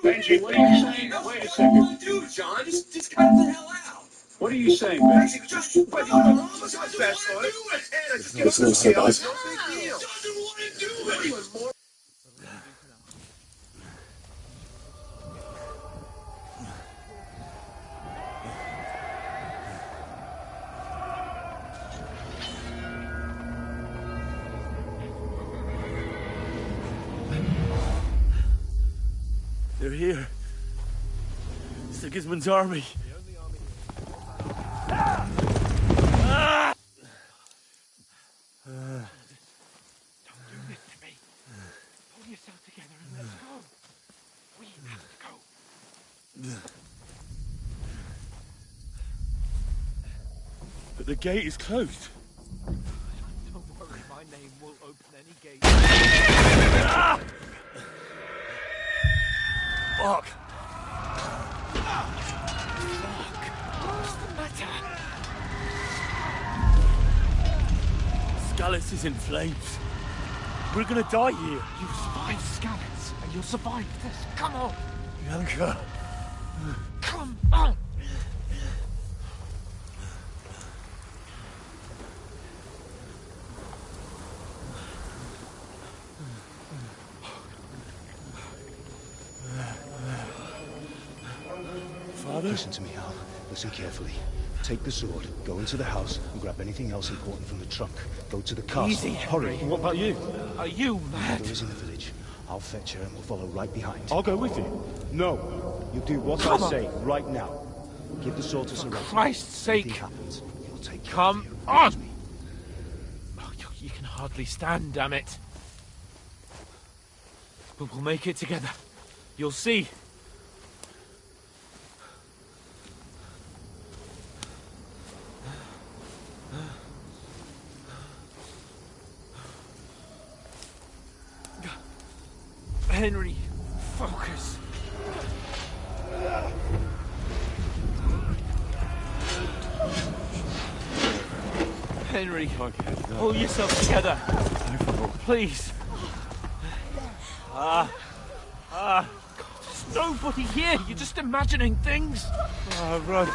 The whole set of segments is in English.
Benji, what are you saying? Wait a second. Dude, John, just cut the hell out. What are you saying, Benji? It's no so bad. They're here. Sigismund's army. Don't do this to me. Pull yourself together and let's go. We have to go. But the gate is closed. Don't worry, my name will open any gate. Fuck. What's the matter? Scallis is in flames. We're gonna die here. You survived Scallis, and you'll survive this. Come on. Bianca. Come on. Father? Listen to me, Al. Listen carefully. Take the sword, go into the house, and grab anything else important from the trunk. Go to the castle. Easy, Hurry. What about you? Are you mad? Mother is in the village. I'll fetch her and we'll follow right behind. I'll go with you. No. You do what Come I on. say right now. Give the sword to For Sorrento. Christ's sake. Anything happens, he'll take care Come of you. on. Promise me. Oh, you can hardly stand, damn it. But we'll make it together. You'll see. Henry, focus. Henry, pull yourself together. Please. God, there's nobody here. You're just imagining things. Run.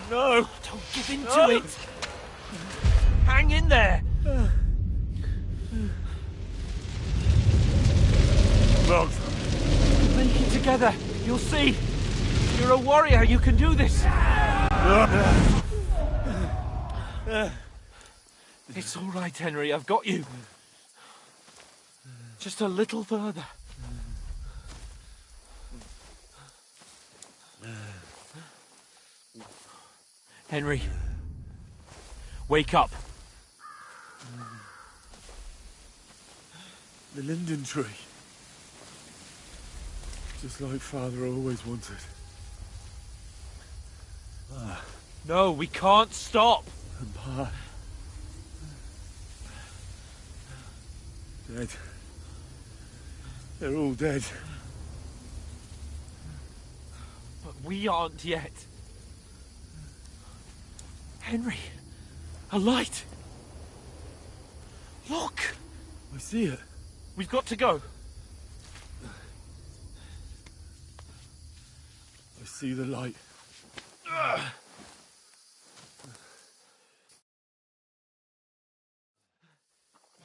No. Don't give in to it. Hang in there. Wrong. Make it together. You'll see. You're a warrior. You can do this. It's all right, Henry. I've got you. Just a little further. Henry, wake up. The linden tree. Just like Father always wanted. No, we can't stop. And Pa. Dead. They're all dead. But we aren't yet. Henry, a light. Look, I see it. we've got to go. I see the light.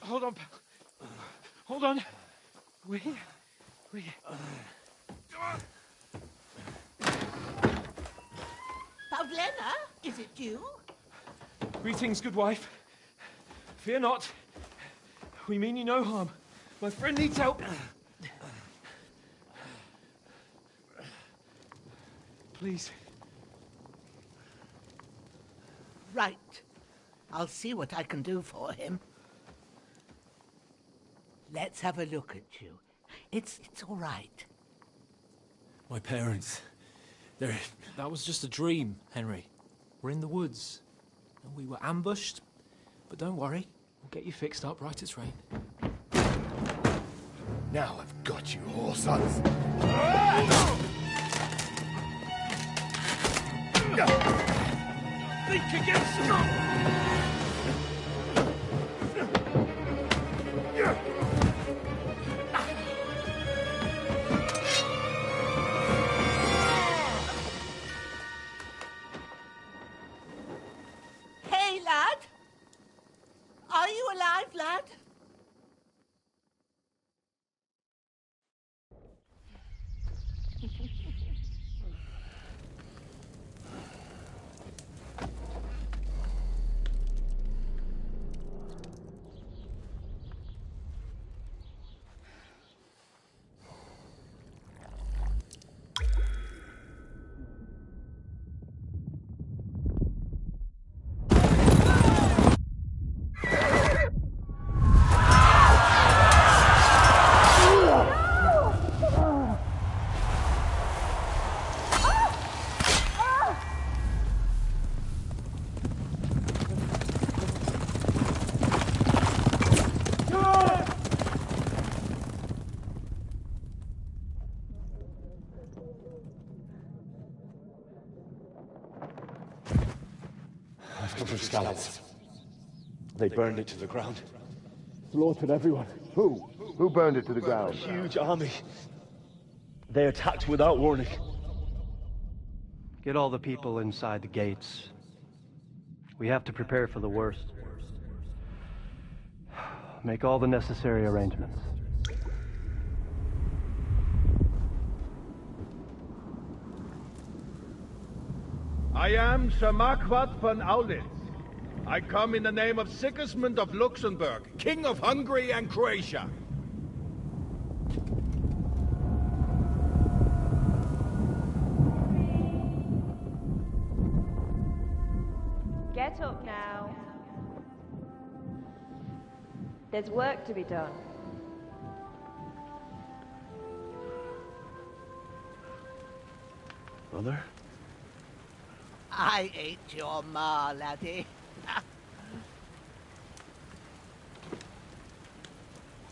Hold on, pal. Hold on. We're here. We're here. Pavlena, is it you? Greetings, good wife. Fear not. We mean you no harm. My friend needs help. Please. Right. I'll see what I can do for him. Let's have a look at you. It's all right. My parents. They're... That was just a dream, Henry. We're in the woods. And we were ambushed. But don't worry. We'll get you fixed up right as rain. Now I've got you, whore sons. Think against them! from scouts. They burned it to the ground. Slaughtered everyone. Who? Who burned it to the ground? Huge army. They attacked without warning. Get all the people inside the gates. We have to prepare for the worst. Make all the necessary arrangements. I am Sir Marquardt von Aulitz. I come in the name of Sigismund of Luxembourg, King of Hungary and Croatia. Get up now. There's work to be done. Mother? I ain't your ma, laddie.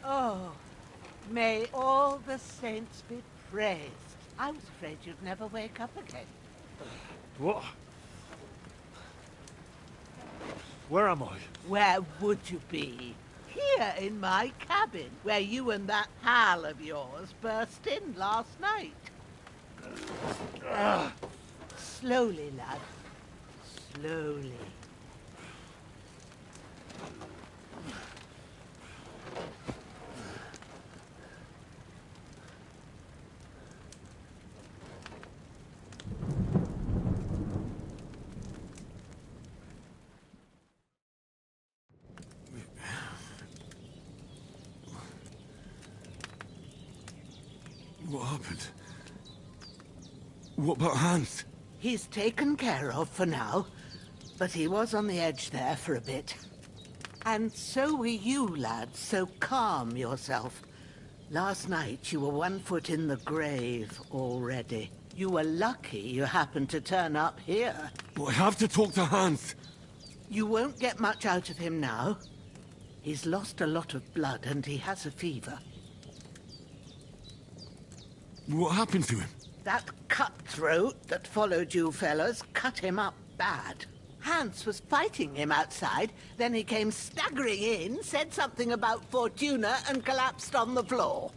Oh, may all the saints be praised. I was afraid you'd never wake up again. What? Where am I? Where would you be? Here in my cabin, where you and that pal of yours burst in last night. Slowly, lad. Slowly. What happened? What about Hans? He's taken care of for now, but he was on the edge there for a bit. And so were you, lad, so calm yourself. Last night you were 1 foot in the grave already. You were lucky you happened to turn up here. But I have to talk to Hans. You won't get much out of him now. He's lost a lot of blood and he has a fever. What happened to him? That cutthroat that followed you fellas cut him up bad. Hans was fighting him outside, then he came staggering in, said something about Fortuna, and collapsed on the floor.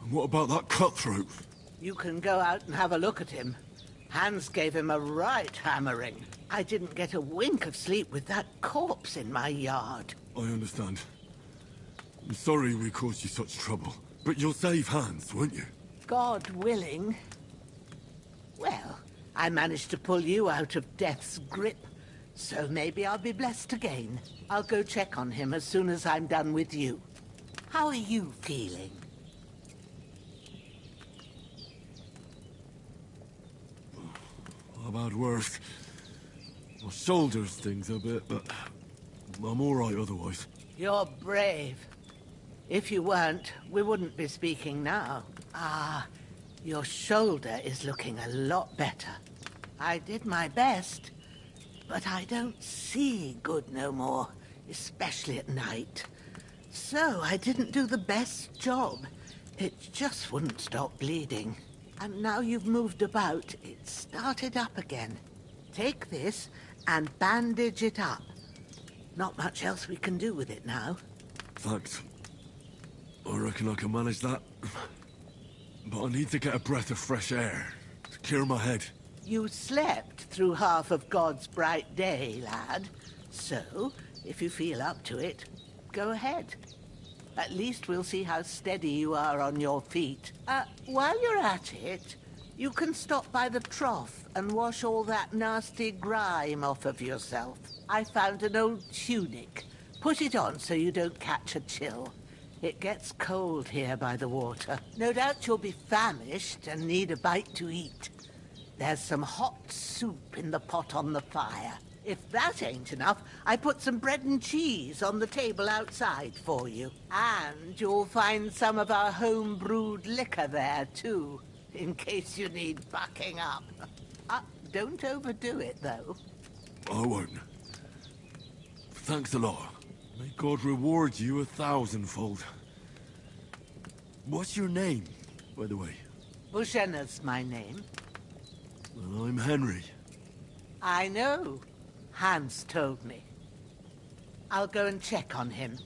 And what about that cutthroat? You can go out and have a look at him. Hans gave him a right hammering. I didn't get a wink of sleep with that corpse in my yard. I understand. I'm sorry we caused you such trouble. But you'll save Hans, won't you? God willing. Well, I managed to pull you out of death's grip, so maybe I'll be blessed again. I'll go check on him as soon as I'm done with you. How are you feeling? I've had worse. My shoulder stings a bit, but I'm all right otherwise. You're brave. If you weren't, we wouldn't be speaking now. Ah, your shoulder is looking a lot better. I did my best, but I don't see good no more, especially at night. So I didn't do the best job. It just wouldn't stop bleeding. And now you've moved about, it started up again. Take this and bandage it up. Not much else we can do with it now. Thanks. I reckon I can manage that. But I need to get a breath of fresh air to clear my head. You slept through half of God's bright day, lad. So, if you feel up to it, go ahead. At least we'll see how steady you are on your feet. While you're at it, you can stop by the trough and wash all that nasty grime off of yourself. I found an old tunic. Put it on so you don't catch a chill. It gets cold here by the water. No doubt you'll be famished and need a bite to eat. There's some hot soup in the pot on the fire. If that ain't enough, I put some bread and cheese on the table outside for you. And you'll find some of our home-brewed liquor there, too, in case you need bucking up. Don't overdo it, though. I won't. Thanks a lot. May God reward you 1,000-fold. What's your name, by the way? Bushenna's my name. And I'm Henry. I know. Hans told me. I'll go and check on him.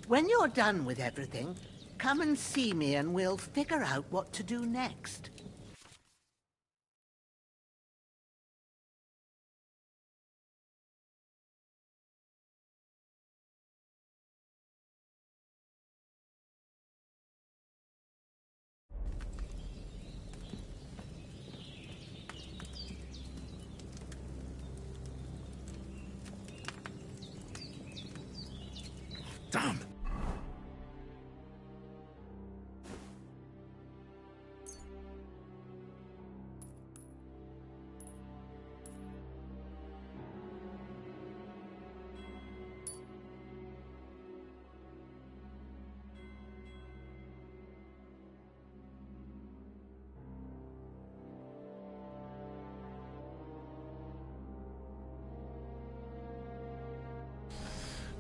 When you're done with everything, come and see me and we'll figure out what to do next. Damn!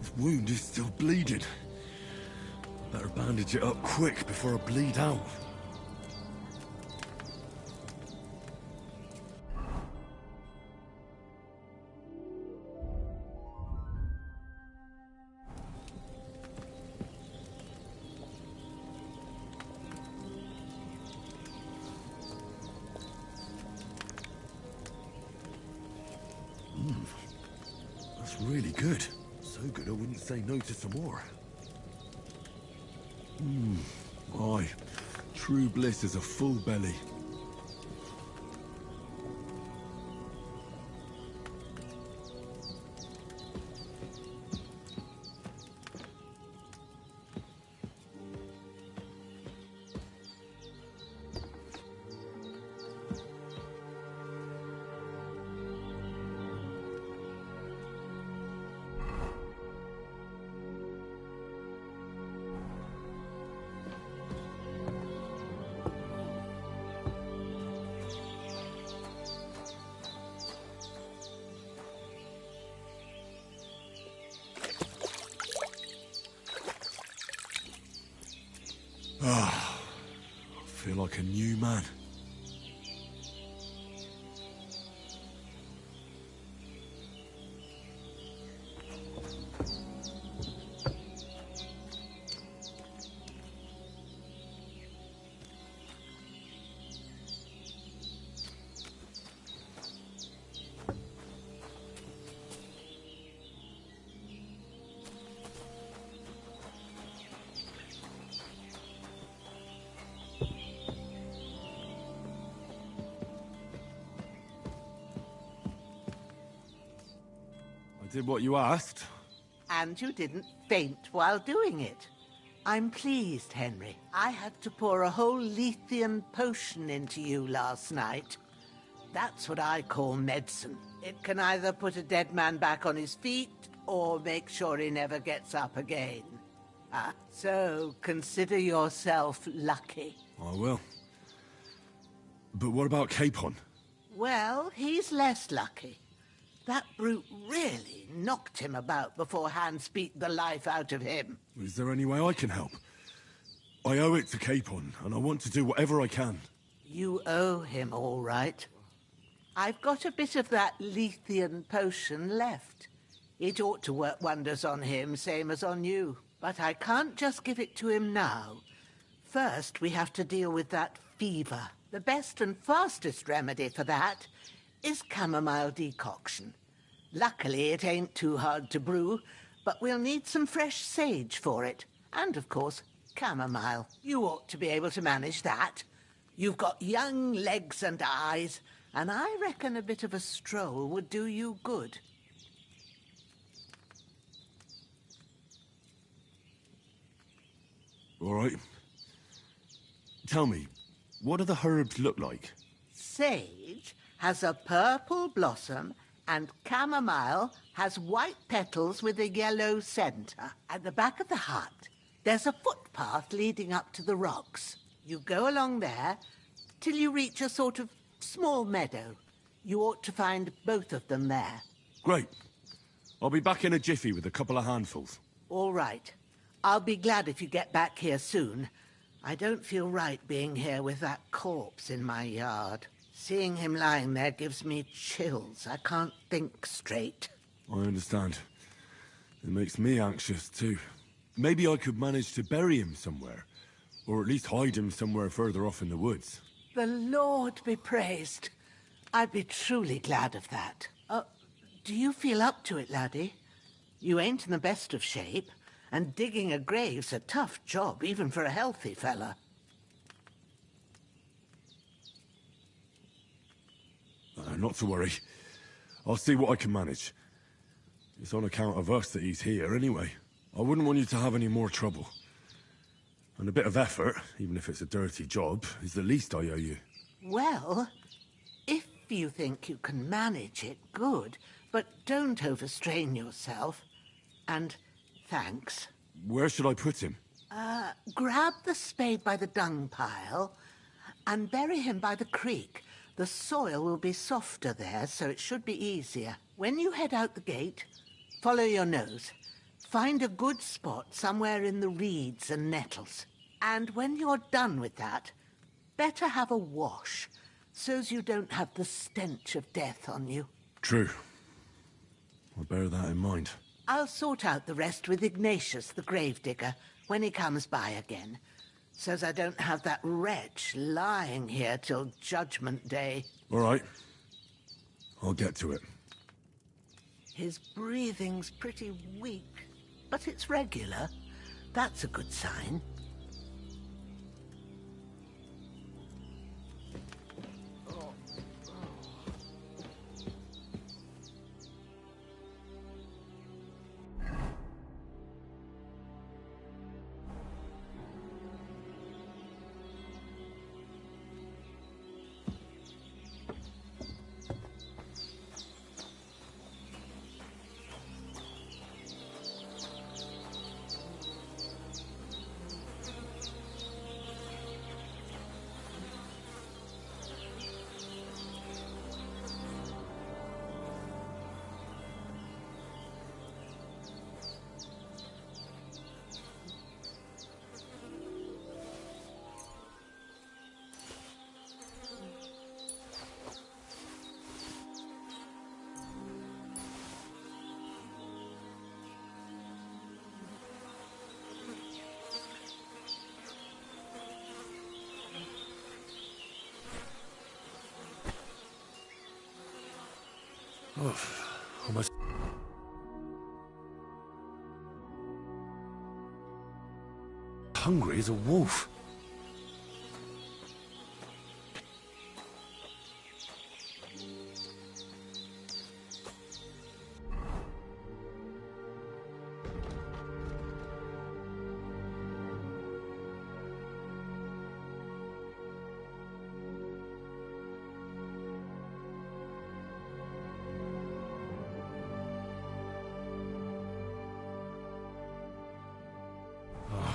His wound is still bleeding. Better bandage it up quick before I bleed out. That's really good. So good I wouldn't say no to some more. Aye. True bliss is a full belly. I feel like a new man. I did what you asked. And you didn't faint while doing it. I'm pleased, Henry. I had to pour a whole Lethean potion into you last night. That's what I call medicine. It can either put a dead man back on his feet, or make sure he never gets up again. So consider yourself lucky. I will. But what about Capon? Well, he's less lucky. That brute really knocked him about before Hans beat the life out of him. Is there any way I can help? I owe it to Capon, and I want to do whatever I can. You owe him, all right. I've got a bit of that Lethean potion left. It ought to work wonders on him, same as on you. But I can't just give it to him now. First, we have to deal with that fever. The best and fastest remedy for that is chamomile decoction. Luckily, it ain't too hard to brew, but we'll need some fresh sage for it. And, of course, chamomile. You ought to be able to manage that. You've got young legs and eyes, and I reckon a bit of a stroll would do you good. All right. Tell me, what do the herbs look like? Sage has a purple blossom, and chamomile has white petals with a yellow centre. At the back of the hut, there's a footpath leading up to the rocks. You go along there till you reach a sort of small meadow. You ought to find both of them there. Great. I'll be back in a jiffy with a couple of handfuls. All right. I'll be glad if you get back here soon. I don't feel right being here with that corpse in my yard. Seeing him lying there gives me chills. I can't think straight. I understand. It makes me anxious, too. Maybe I could manage to bury him somewhere. Or at least hide him somewhere further off in the woods. The Lord be praised. I'd be truly glad of that. Do you feel up to it, laddie? You ain't in the best of shape, and digging a grave's a tough job, even for a healthy fella. Not to worry. I'll see what I can manage. It's on account of us that he's here, anyway. I wouldn't want you to have any more trouble. And a bit of effort, even if it's a dirty job, is the least I owe you. Well, if you think you can manage it, good. But don't overstrain yourself. And thanks. Where should I put him? Grab the spade by the dung pile and bury him by the creek. The soil will be softer there, so it should be easier. When you head out the gate, follow your nose. Find a good spot somewhere in the reeds and nettles. And when you're done with that, better have a wash, so's you don't have the stench of death on you. True. I'll bear that in mind. I'll sort out the rest with Ignatius, the gravedigger, when he comes by again, so's I don't have that wretch lying here till Judgment Day. All right. I'll get to it. His breathing's pretty weak, but it's regular. That's a good sign. Oh, almost. Hungry as a wolf.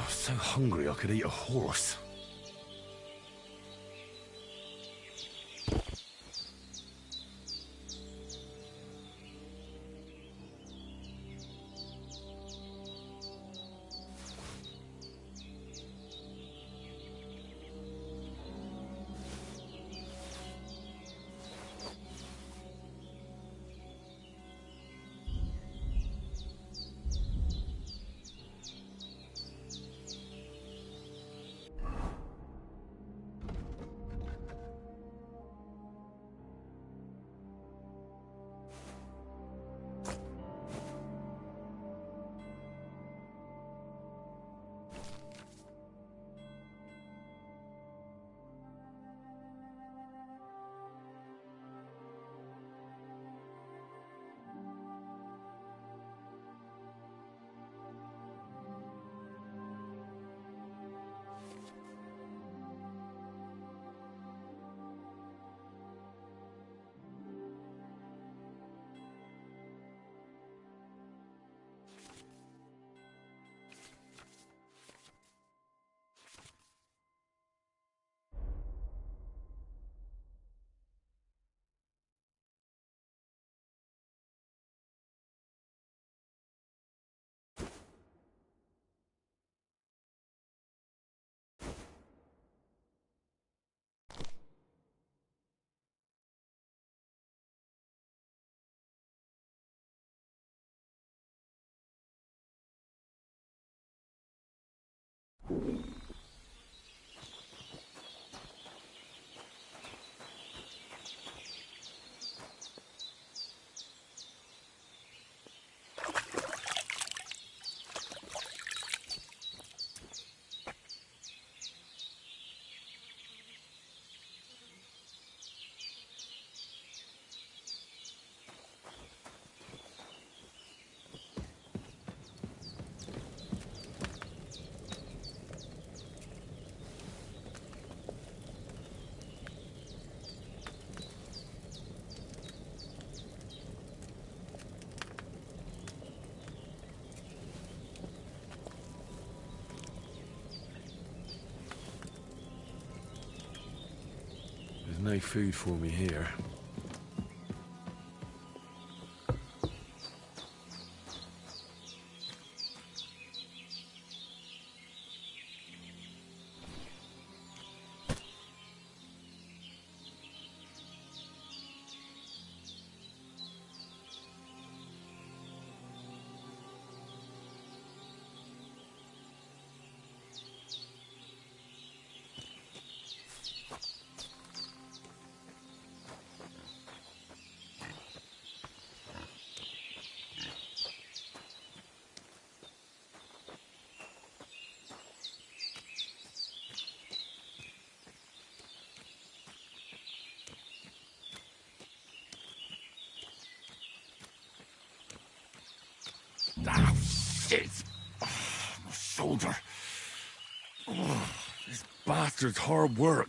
So hungry I could eat a horse. There's no food for me here. Ah, shit! Oh, my shoulder. Oh, this bastard's hard work.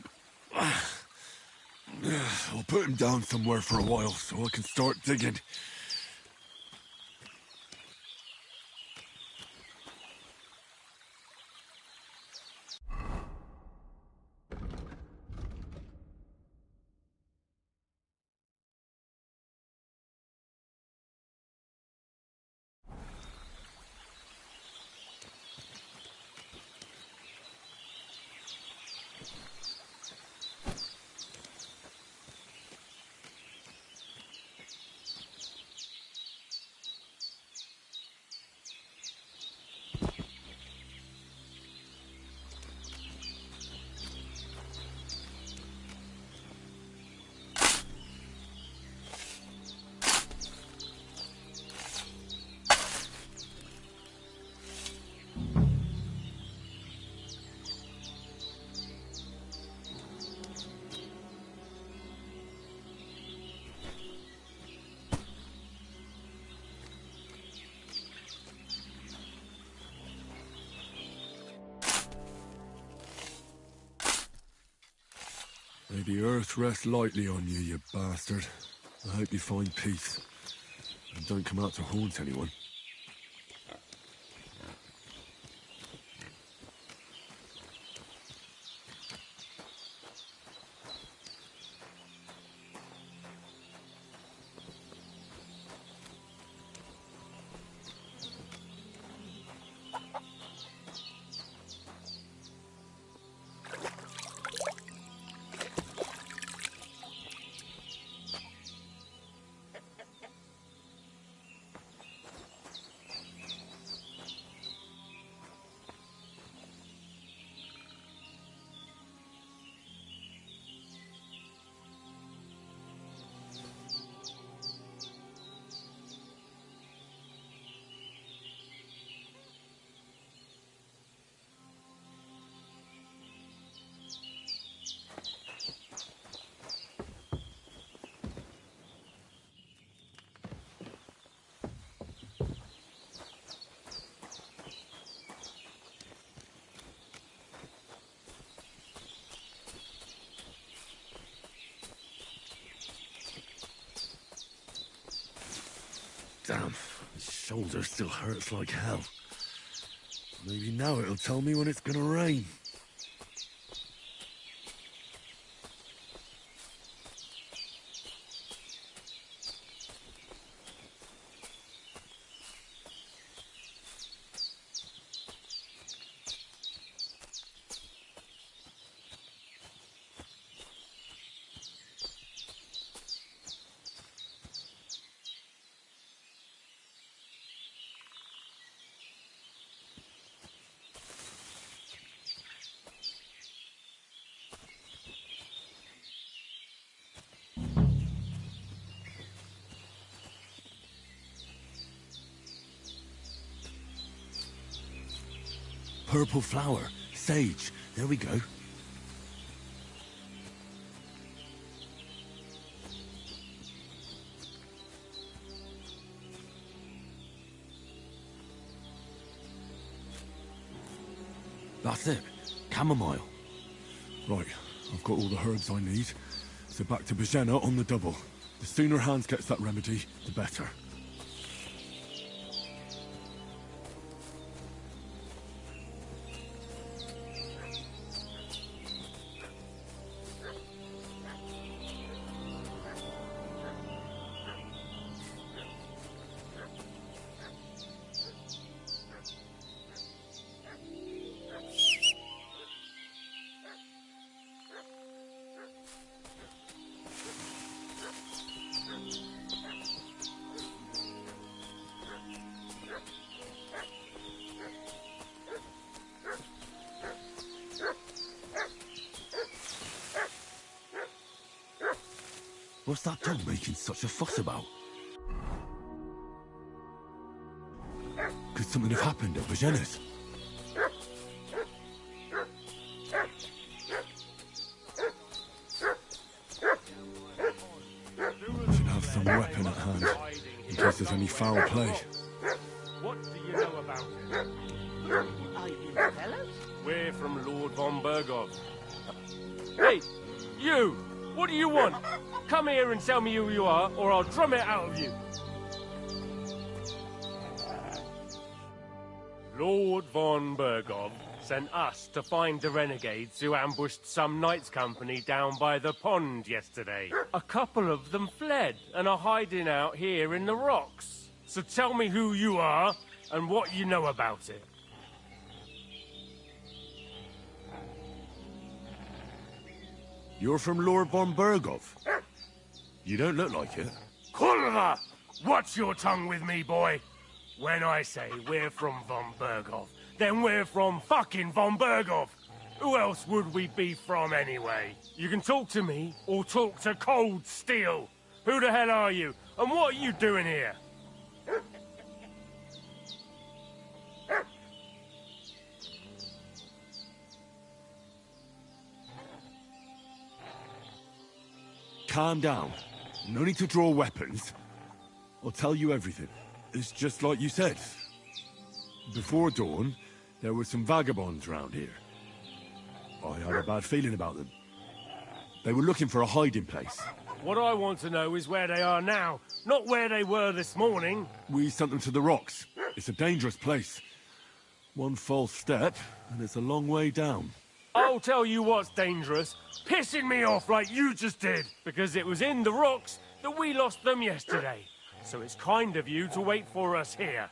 I'll put him down somewhere for a while so I can start digging. May the earth rest lightly on you, you bastard. I hope you find peace. And don't come out to haunt anyone. Damn, my shoulder still hurts like hell. Maybe now it'll tell me when it's gonna rain. purple flower. Sage. There we go. That's it. Chamomile. Right, I've got all the herbs I need. So back to Bajena on the double. The sooner Hans gets that remedy, the better. What's that dog making such a fuss about? Could something have happened at Bajena's? Should have some weapon at hand, in case there's any foul play. What do you know about it? Are you fellas? We're from Lord von Bergov. Hey, you! What do you want? Come here and tell me who you are, or I'll drum it out of you. Lord von Bergov sent us to find the renegades who ambushed some knights' company down by the pond yesterday. A couple of them fled and are hiding out here in the rocks. So tell me who you are and what you know about it. You're from Lord von Bergov? You don't look like it. Kulva! Watch your tongue with me, boy. When I say we're from von Bergov, then we're from fucking von Bergov. Who else would we be from anyway? You can talk to me or talk to Cold Steel. Who the hell are you? And what are you doing here? Calm down. No need to draw weapons. I'll tell you everything. It's just like you said. Before dawn, there were some vagabonds round here. I had a bad feeling about them. They were looking for a hiding place. What I want to know is where they are now, not where they were this morning. We sent them to the rocks. It's a dangerous place. One false step, and it's a long way down. I'll tell you what's dangerous. Pissing me off like you just did. Because it was in the rocks that we lost them yesterday. So it's kind of you to wait for us here.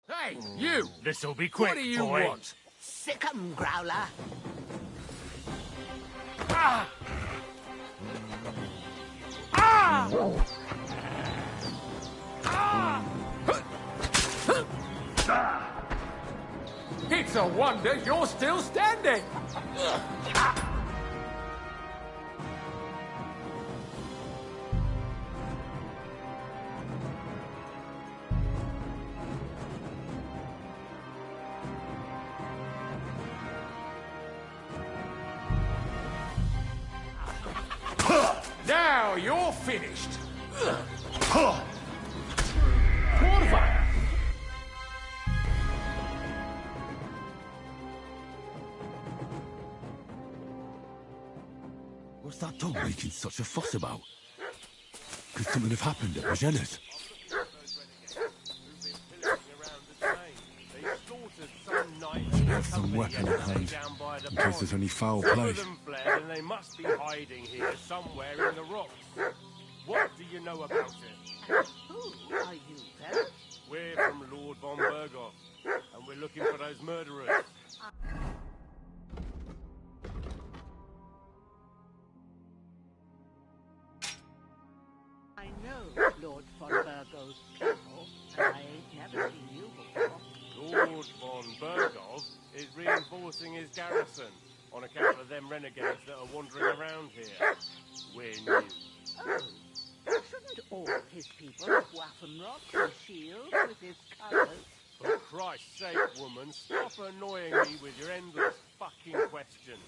Hey, you! This'll be quick, What do you boy. want? Sick 'em, Growler. Ah! Ah! Ah! It's a wonder you're still standing! Now you're finished! Kurva! What's that dog making such a fuss about? Could something have happened at Bajena's? Should have some weapon at hand, in case there's any foul Some play. of them fled and they must be hiding here somewhere in the rocks. What do you know about it? Who are you fellas? We're from Lord von Bergov, and we're looking for those murderers. I know Lord von Burgo's people, and I ain't never seen you before. Lord von Bergov is reinforcing his garrison on account of them renegades that are wandering around here. We're new. Oh, shouldn't all his people have Waffen rocks and shields with his colours? For Christ's sake, woman, stop annoying me with your endless fucking questions.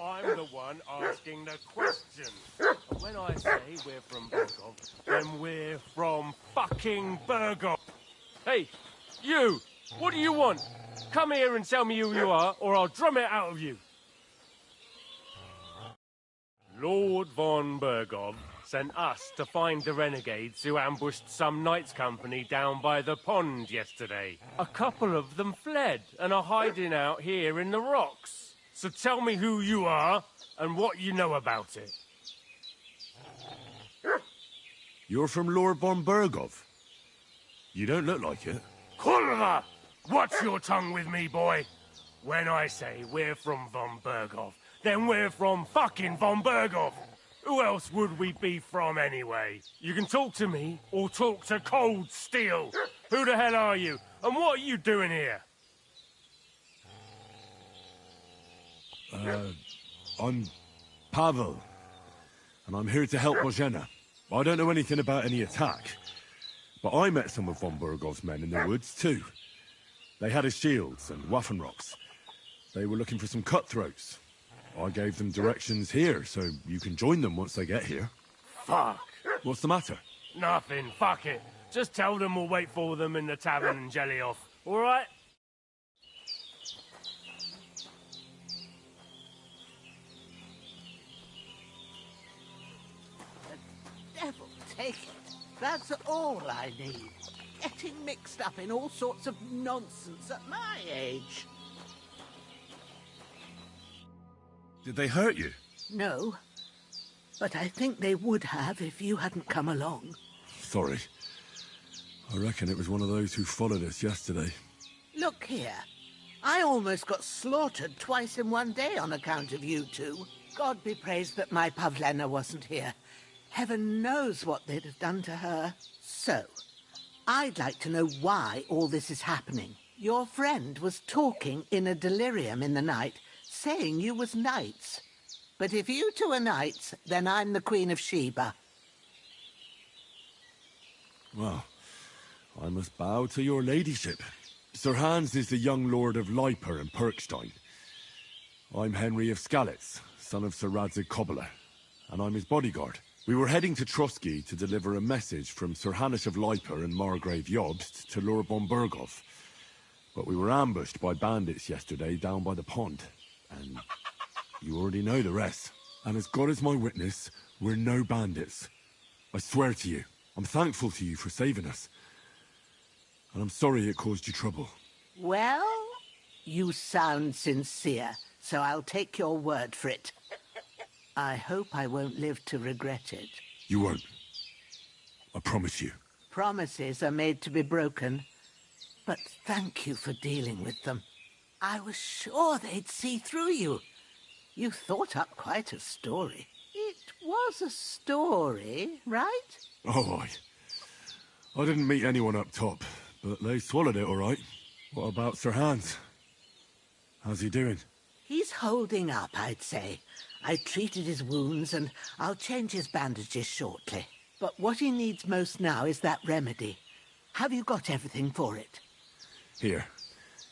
I'm the one asking the questions. And when I say we're from Burgov, then we're from fucking Burgov. Hey, you! What do you want? Come here and tell me who you are, or I'll drum it out of you. Lord von Burgov sent us to find the renegades who ambushed some knights' company down by the pond yesterday. A couple of them fled and are hiding out here in the rocks. So tell me who you are and what you know about it. You're from Lord von Burgov. You don't look like it. Kurva! Watch your tongue with me, boy. When I say we're from von Burgov, then we're from fucking von Burgov. Who else would we be from anyway? You can talk to me or talk to Cold Steel. Who the hell are you? And what are you doing here? I'm Pavel, and I'm here to help Bozhena. I don't know anything about any attack, but I met some of von Burgov's men in the woods too. They had his shields and Waffenrocks. They were looking for some cutthroats. I gave them directions here, so you can join them once they get here. Fuck. What's the matter? Nothing, fuck it. Just tell them we'll wait for them in the tavern and jelly off, alright? Devil take it. That's all I need. Getting mixed up in all sorts of nonsense at my age. Did they hurt you? No, but I think they would have if you hadn't come along. Sorry. I reckon it was one of those who followed us yesterday. Look here. I almost got slaughtered twice in one day on account of you two. God be praised that my Pavlena wasn't here. Heaven knows what they'd have done to her. So, I'd like to know why all this is happening. Your friend was talking in a delirium in the night, saying you was knights. But if you two are knights, then I'm the Queen of Sheba. Well, I must bow to your ladyship. Sir Hans is the young lord of Leiper and Perkstein. I'm Henry of Skalitz, son of Sir Radzig Kobyla, and I'm his bodyguard. We were heading to Trotsky to deliver a message from Sir Hanish of Leiper and Margrave Jobst to Lord von Burgov. But we were ambushed by bandits yesterday down by the pond. And you already know the rest. And as God is my witness, we're no bandits. I swear to you, I'm thankful to you for saving us. And I'm sorry it caused you trouble. Well, you sound sincere, so I'll take your word for it. I hope I won't live to regret it. You won't. I promise you. Promises are made to be broken. But thank you for dealing with them. I was sure they'd see through you. You thought up quite a story. It was a story, right? Oh, I didn't meet anyone up top, but they swallowed it all right. What about Sir Hans? How's he doing? He's holding up, I'd say. I treated his wounds, and I'll change his bandages shortly. But what he needs most now is that remedy. Have you got everything for it? Here.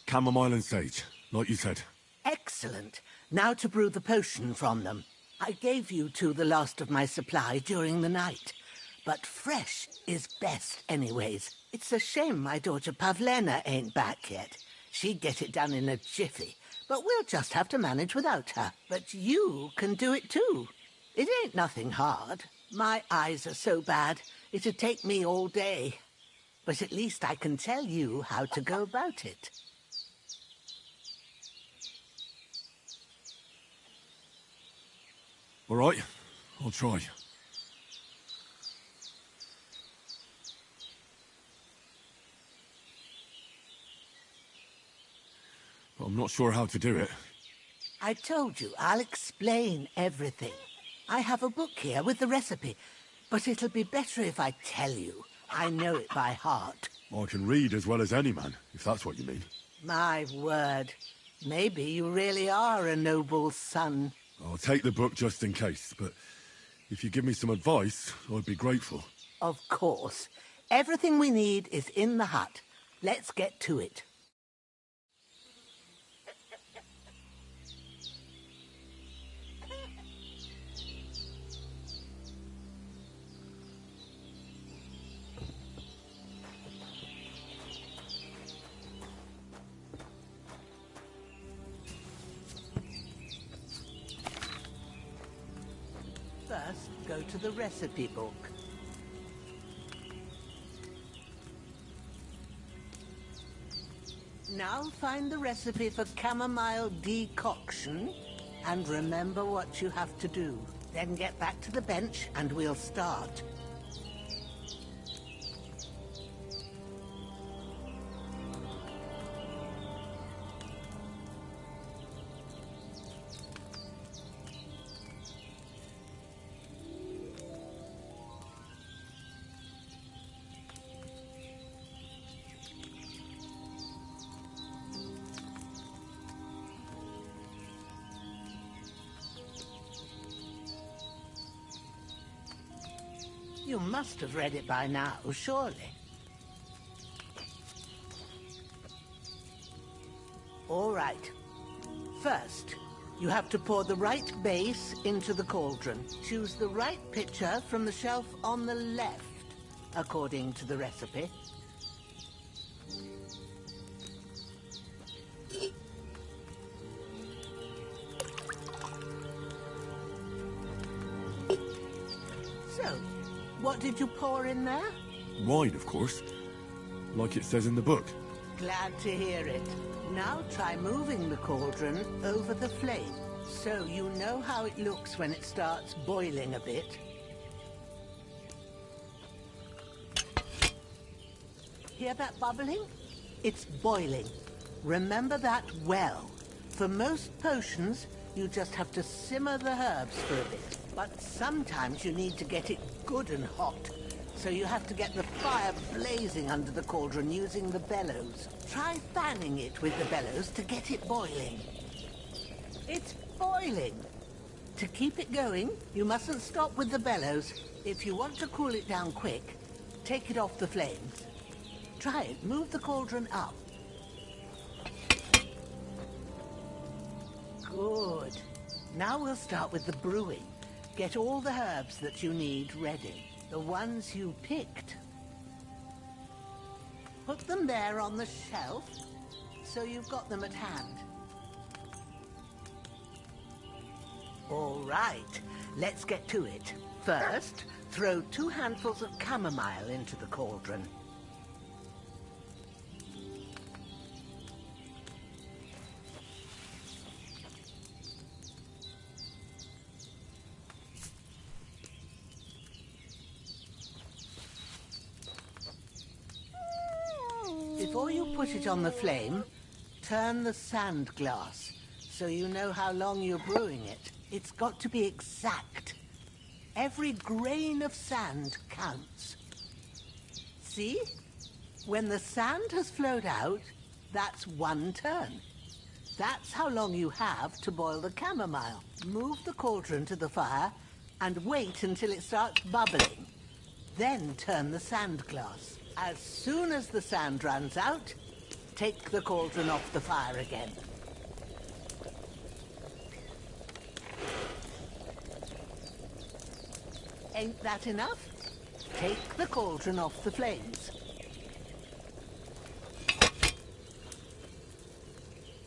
Chamomile and sage, like you said. Excellent. Now to brew the potion from them. I gave you two the last of my supply during the night. But fresh is best anyways. It's a shame my daughter Pavlena ain't back yet. She'd get it done in a jiffy. But we'll just have to manage without her. But you can do it too. It ain't nothing hard. My eyes are so bad, it'd take me all day. But at least I can tell you how to go about it. All right, I'll try. But I'm not sure how to do it. I told you, I'll explain everything. I have a book here with the recipe, but it'll be better if I tell you. I know it by heart. I can read as well as any man, if that's what you mean. My word. Maybe you really are a noble's son. I'll take the book just in case, but if you give me some advice, I'd be grateful. Of course. Everything we need is in the hut. let's get to it. First, go to the recipe book. Now find the recipe for chamomile decoction and remember what you have to do. Then get back to the bench and we'll start. You must have read it by now, surely. All right. First, you have to pour the right base into the cauldron. Choose the right pitcher from the shelf on the left, according to the recipe. So, what did you pour in there? Wine, of course. Like it says in the book. Glad to hear it. Now try moving the cauldron over the flame, so you know how it looks when it starts boiling a bit. Hear that bubbling? It's boiling. Remember that well. For most potions, you just have to simmer the herbs for a bit. But sometimes you need to get it good and hot. So you have to get the fire blazing under the cauldron using the bellows. Try fanning it with the bellows to get it boiling. It's boiling. To keep it going, you mustn't stop with the bellows. If you want to cool it down quick, take it off the flames. Try it. Move the cauldron up. Good. Now we'll start with the brewing. Get all the herbs that you need ready. The ones you picked. Put them there on the shelf, so you've got them at hand. All right, let's get to it. First, throw 2 handfuls of chamomile into the cauldron. Before you put it on the flame, turn the sand glass so you know how long you're brewing it. It's got to be exact. Every grain of sand counts. See? When the sand has flowed out, that's 1 turn. That's how long you have to boil the chamomile. Move the cauldron to the fire and wait until it starts bubbling. Then turn the sand glass. As soon as the sand runs out, take the cauldron off the fire again. Ain't that enough? Take the cauldron off the flames.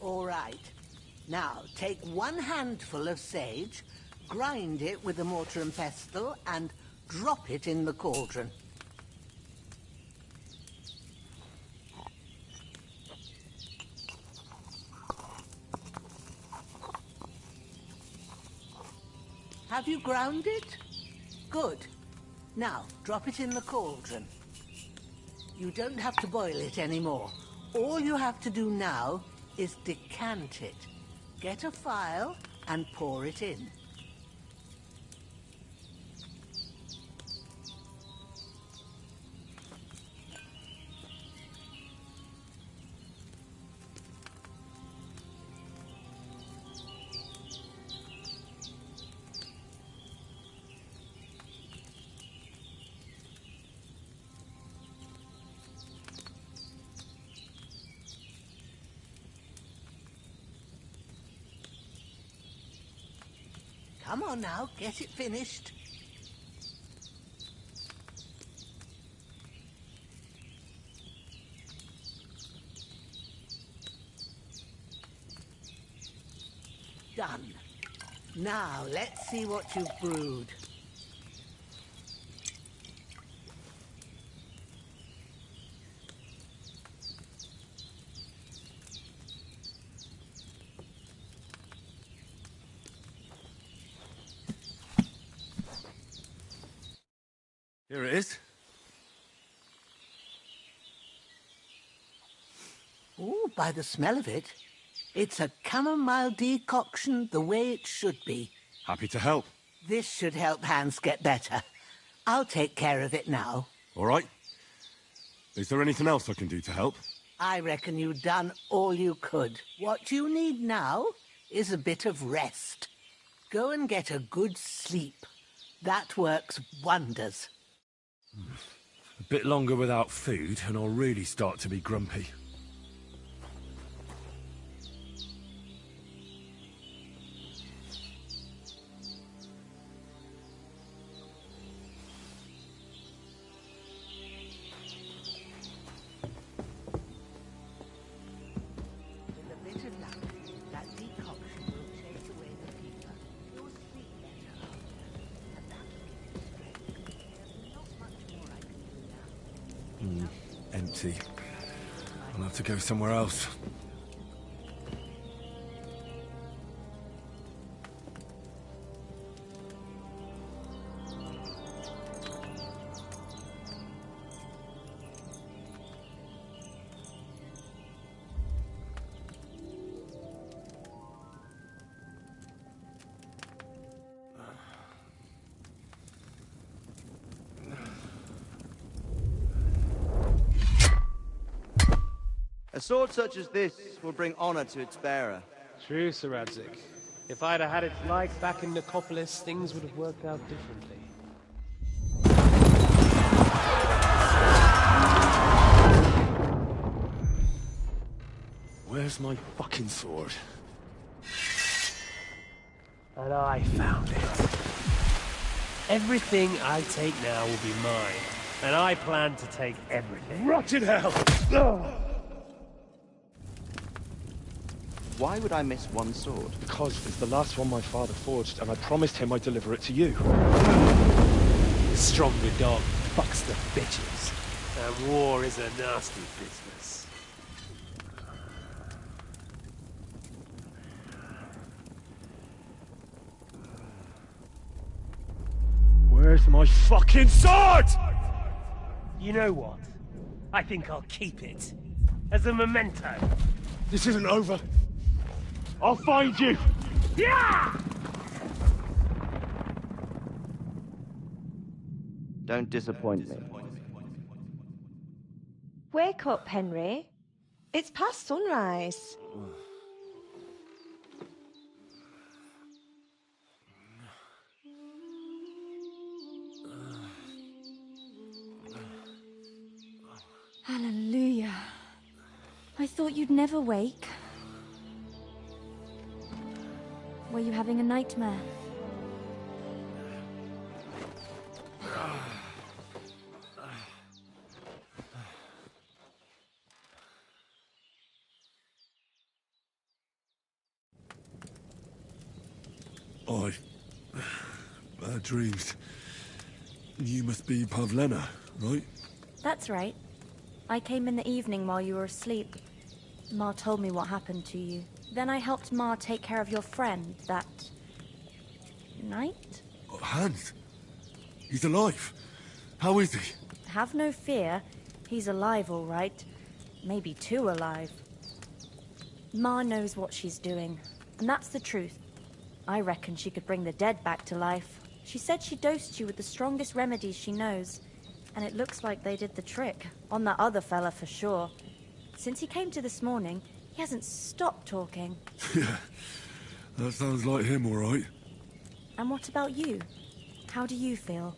All right. Now, take 1 handful of sage, grind it with a mortar and pestle, and drop it in the cauldron. Have you ground it? Good. Now, drop it in the cauldron. You don't have to boil it anymore. All you have to do now is decant it. Get a phial and pour it in. Come on now, get it finished. Done. Now, let's see what you've brewed. Here it is. Ooh, by the smell of it, it's a chamomile decoction the way it should be. Happy to help. This should help Hans get better. I'll take care of it now. All right. Is there anything else I can do to help? I reckon you've done all you could. What you need now is a bit of rest. Go and get a good sleep. That works wonders. A bit longer without food, and I'll really start to be grumpy. With a bit of luck, that decoction will chase away the fever. You'll sleep better after. And that'll give you strength. There's not much more I can do now. Empty. I'll have to go somewhere else. A sword such as this will bring honor to its bearer. True, Sir Radzik. If I'd have had its like back in Nicopolis, things would have worked out differently. Where's my fucking sword? And I found it. Everything I take now will be mine, and I plan to take everything. Rotted hell! Why would I miss one sword? Because it's the last one my father forged, and I promised him I'd deliver it to you. Stronger dog fucks the bitches. And war is a nasty business. Where's my fucking sword? You know what? I think I'll keep it. As a memento. This isn't over. I'll find you! Yeah! Don't disappoint me. Wake up, Henry. It's past sunrise. Hallelujah. I thought you'd never wake. Were you having a nightmare? Bad dreams. You must be Pavlena, right? That's right. I came in the evening while you were asleep. Ma told me what happened to you. Then I helped Ma take care of your friend that night? Hans? He's alive. How is he? Have no fear. He's alive, all right. Maybe too alive. Ma knows what she's doing, and that's the truth. I reckon she could bring the dead back to life. She said she dosed you with the strongest remedies she knows, and it looks like they did the trick. On that other fella for sure. Since he came to this morning, he hasn't stopped talking. Yeah, that sounds like him, all right. And what about you? How do you feel?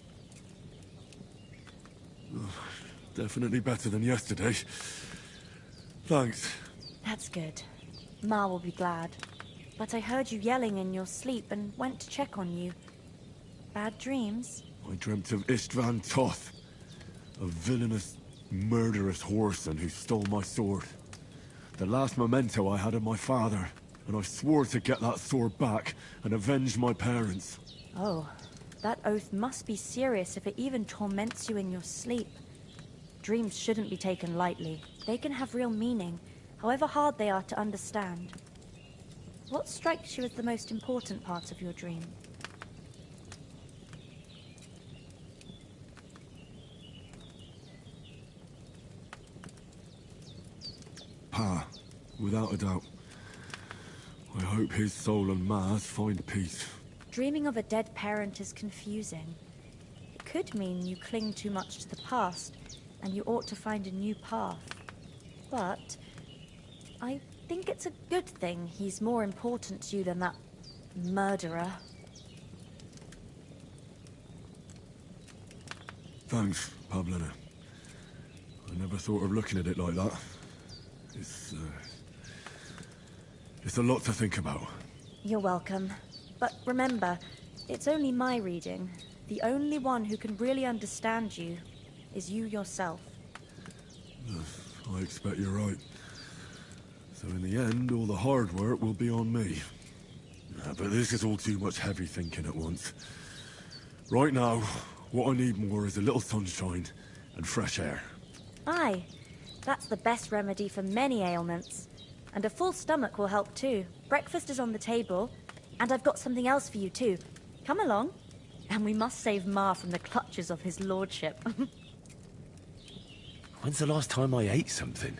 Definitely better than yesterday. Thanks. That's good. Ma will be glad. but I heard you yelling in your sleep and went to check on you. Bad dreams? I dreamt of Istvan Toth, a villainous, murderous whoreson who stole my sword. The last memento I had of my father, and I swore to get that sword back and avenge my parents. Oh, that oath must be serious if it even torments you in your sleep. Dreams shouldn't be taken lightly. They can have real meaning, however hard they are to understand. What strikes you as the most important part of your dream? Pa, without a doubt. I hope his soul and Ma's find peace. Dreaming of a dead parent is confusing. It could mean you cling too much to the past, and you ought to find a new path. But I think it's a good thing he's more important to you than that murderer. Thanks, Pavlina. I never thought of looking at it like that. It's a lot to think about. You're welcome. But remember, it's only my reading. The only one who can really understand you is you yourself. I expect you're right. So in the end, all the hard work will be on me. But this is all too much heavy thinking at once. Right now, what I need more is a little sunshine and fresh air. Aye, that's the best remedy for many ailments. And a full stomach will help too. Breakfast is on the table, and I've got something else for you too. Come along, and we must save Ma from the clutches of his lordship. When's the last time I ate something?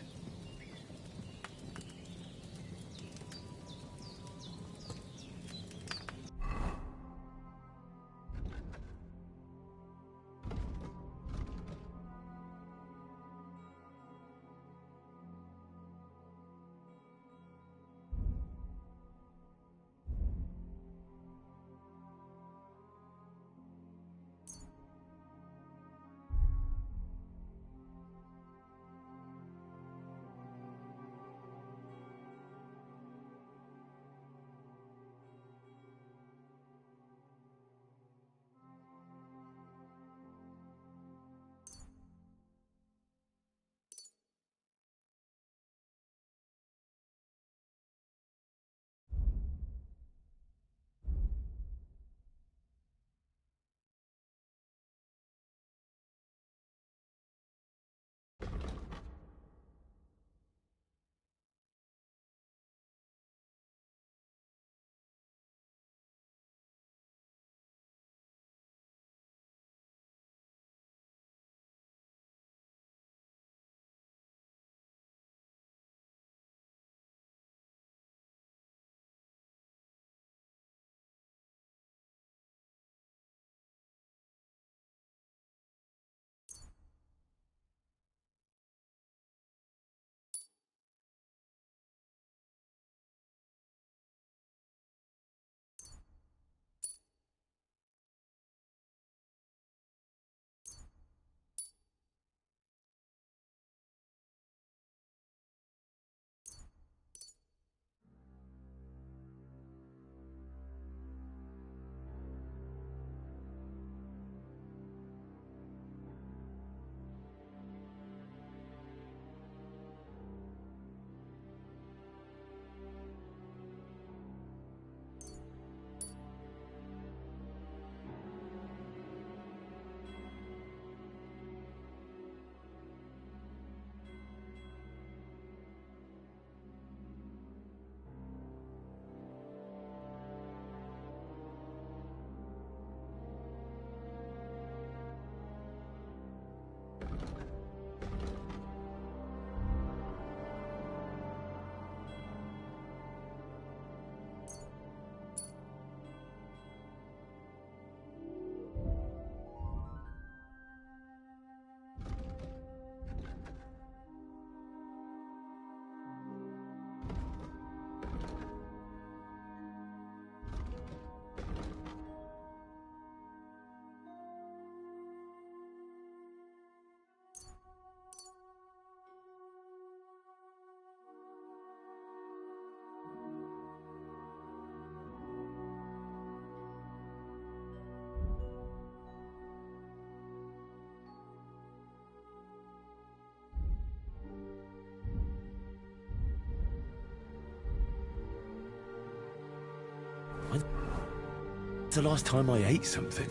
It's the last time I ate something.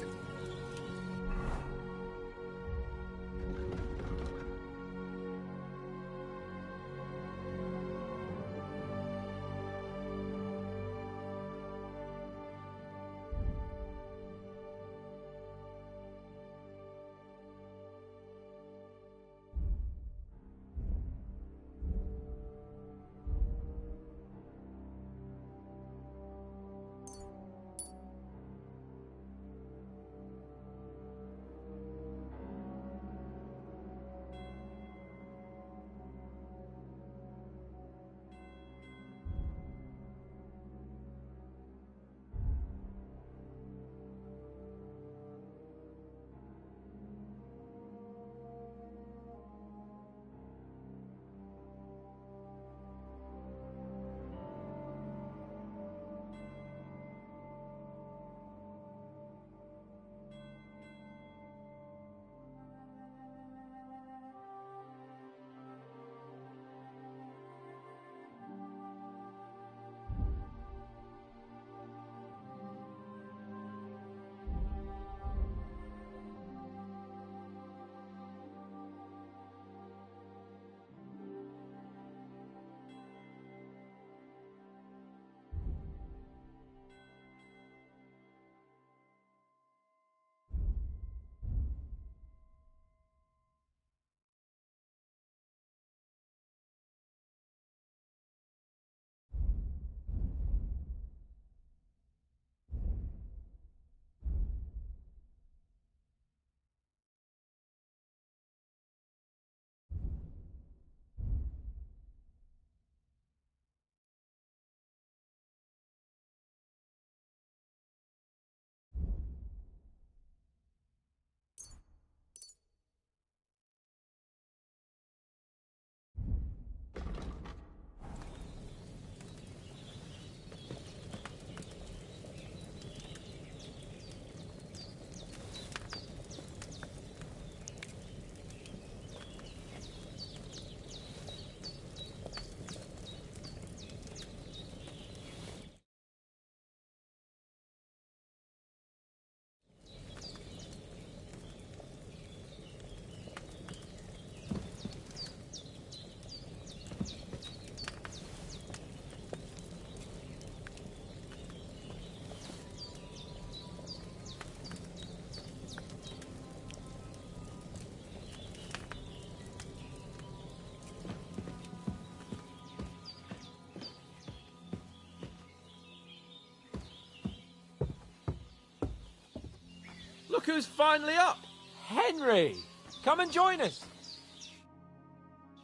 Look who's finally up! Henry! Come and join us!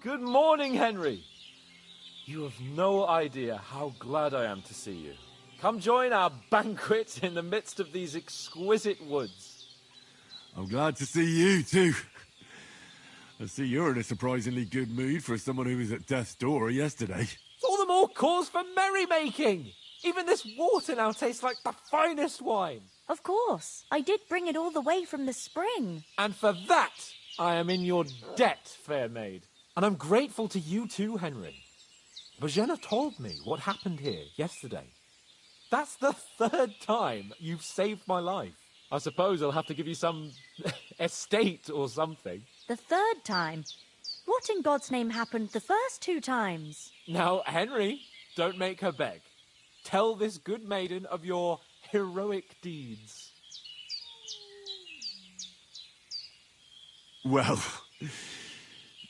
Good morning, Henry! You have no idea how glad I am to see you. Come join our banquet in the midst of these exquisite woods. I'm glad to see you, too. I see you're in a surprisingly good mood for someone who was at death's door yesterday. It's all the more cause for merrymaking! Even this water now tastes like the finest wine. Of course. I did bring it all the way from the spring. And for that, I am in your debt, fair maid. And I'm grateful to you too, Henry. Bojena told me what happened here yesterday. That's the third time you've saved my life. I suppose I'll have to give you some estate or something. The third time? What in God's name happened the first 2 times? Now, Henry, don't make her beg. Tell this good maiden of your heroic deeds. Well,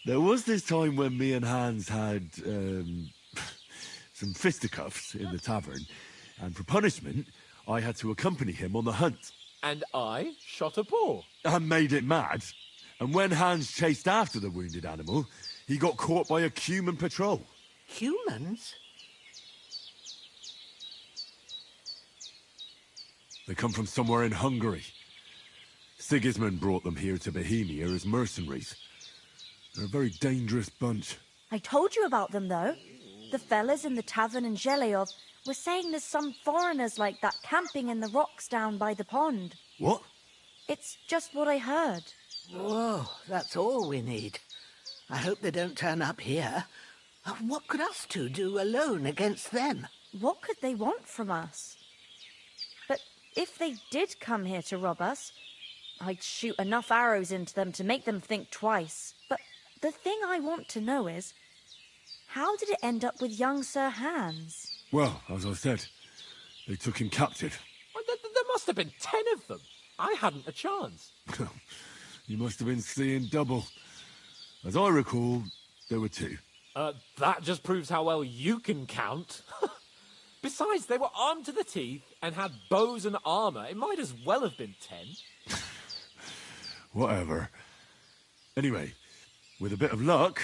there was this time when me and Hans had some fisticuffs in the tavern, and for punishment, I had to accompany him on the hunt. And I shot a boar. And made it mad. And when Hans chased after the wounded animal, he got caught by a human patrol. Humans? They come from somewhere in Hungary. Sigismund brought them here to Bohemia as mercenaries. They're a very dangerous bunch. I told you about them, though. The fellas in the tavern in Zheleov were saying there's some foreigners like that camping in the rocks down by the pond. What? It's just what I heard. Whoa, that's all we need. I hope they don't turn up here. What could us two do alone against them? What could they want from us? But if they did come here to rob us, I'd shoot enough arrows into them to make them think twice. But the thing I want to know is, how did it end up with young Sir Hans? Well, as I said, they took him captive. Well, there must have been 10 of them. I hadn't a chance. You must have been seeing double. As I recall, there were 2. That just proves how well you can count. Besides, they were armed to the teeth and had bows and armor. It might as well have been 10. Whatever. Anyway, with a bit of luck,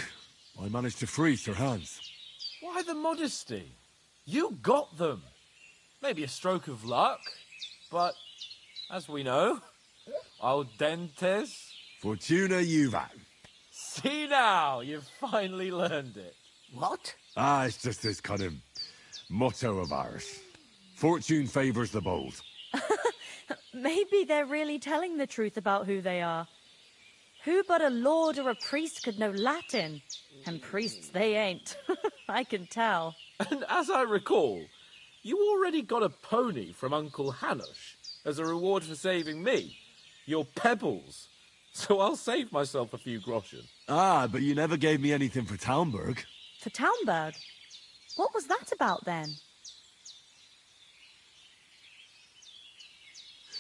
I managed to free Sir Hans. Why the modesty? You got them. Maybe a stroke of luck, but as we know, al dentes. Fortuna juvat. See now, you've finally learned it. What? It's just this kind of motto of ours. Fortune favours the bold. Maybe they're really telling the truth about who they are. Who but a lord or a priest could know Latin? And priests they ain't. I can tell. And as I recall, you already got a pony from Uncle Hanush as a reward for saving me. Your pebbles. So I'll save myself a few groschen. But you never gave me anything for Talmberg. For Talmberg? What was that about then?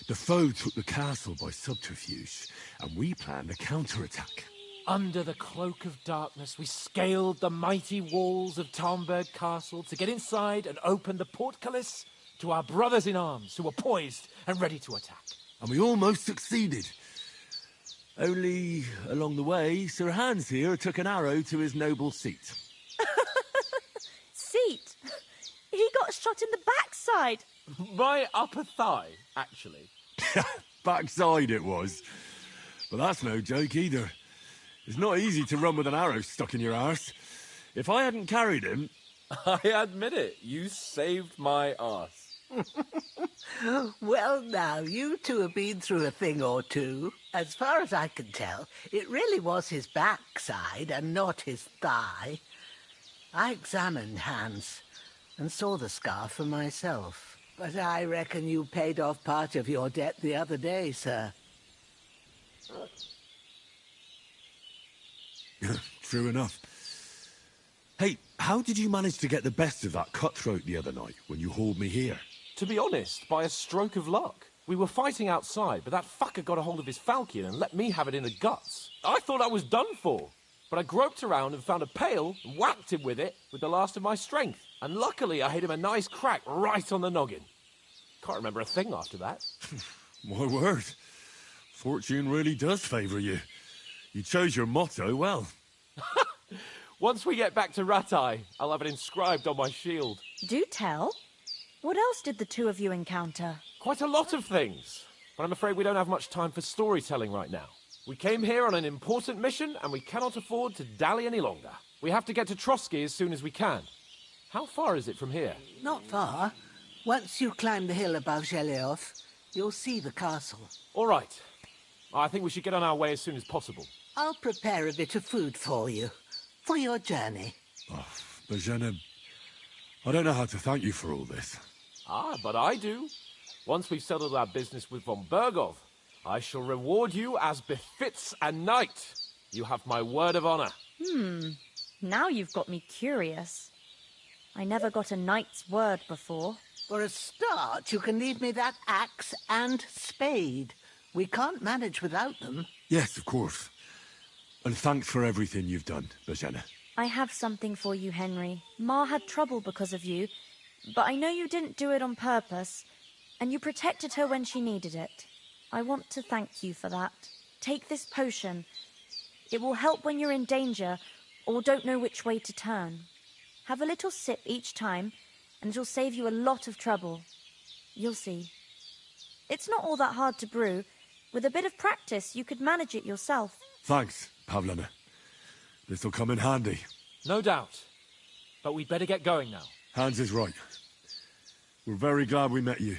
The foe took the castle by subterfuge, and we planned a counterattack. Under the cloak of darkness, we scaled the mighty walls of Talmberg Castle to get inside and open the portcullis to our brothers in arms who were poised and ready to attack. And we almost succeeded. Only, along the way, Sir Hans here took an arrow to his noble seat. Seat? He got shot in the backside. My upper thigh, actually. Backside it was. But that's no joke either. It's not easy to run with an arrow stuck in your arse. If I hadn't carried him... I admit it, you saved my arse. Well, now, you two have been through a thing or two. As far as I can tell, it really was his backside and not his thigh. I examined Hans and saw the scar for myself. But I reckon you paid off part of your debt the other day, sir. True enough. Hey, how did you manage to get the best of that cutthroat the other night when you hauled me here? To be honest, by a stroke of luck. We were fighting outside, but that fucker got a hold of his falchion and let me have it in the guts. I thought I was done for, but I groped around and found a pail and whacked him with it with the last of my strength. And luckily I hit him a nice crack right on the noggin. Can't remember a thing after that. My word. Fortune really does favour you. You chose your motto well. Once we get back to Ratai, I'll have it inscribed on my shield. Do tell. What else did the two of you encounter? Quite a lot of things, but I'm afraid we don't have much time for storytelling right now. We came here on an important mission, and we cannot afford to dally any longer. We have to get to Trotsky as soon as we can. How far is it from here? Not far. Once you climb the hill above Geleoth, you'll see the castle. All right. I think we should get on our way as soon as possible. I'll prepare a bit of food for you, for your journey. Oh, Bajena, I don't know how to thank you for all this. But I do. Once we've settled our business with von Bergov, I shall reward you as befits a knight. You have my word of honor. Now you've got me curious. I never got a knight's word before. For a start, you can leave me that axe and spade. We can't manage without them. Yes, of course. And thanks for everything you've done, Bajena. I have something for you, Henry. Ma had trouble because of you, but I know you didn't do it on purpose, and you protected her when she needed it. I want to thank you for that. Take this potion. It will help when you're in danger or don't know which way to turn. Have a little sip each time, and it'll save you a lot of trouble. You'll see. It's not all that hard to brew. With a bit of practice, you could manage it yourself. Thanks, Pavlana. This'll come in handy. No doubt. But we'd better get going now. Hans is right. We're very glad we met you.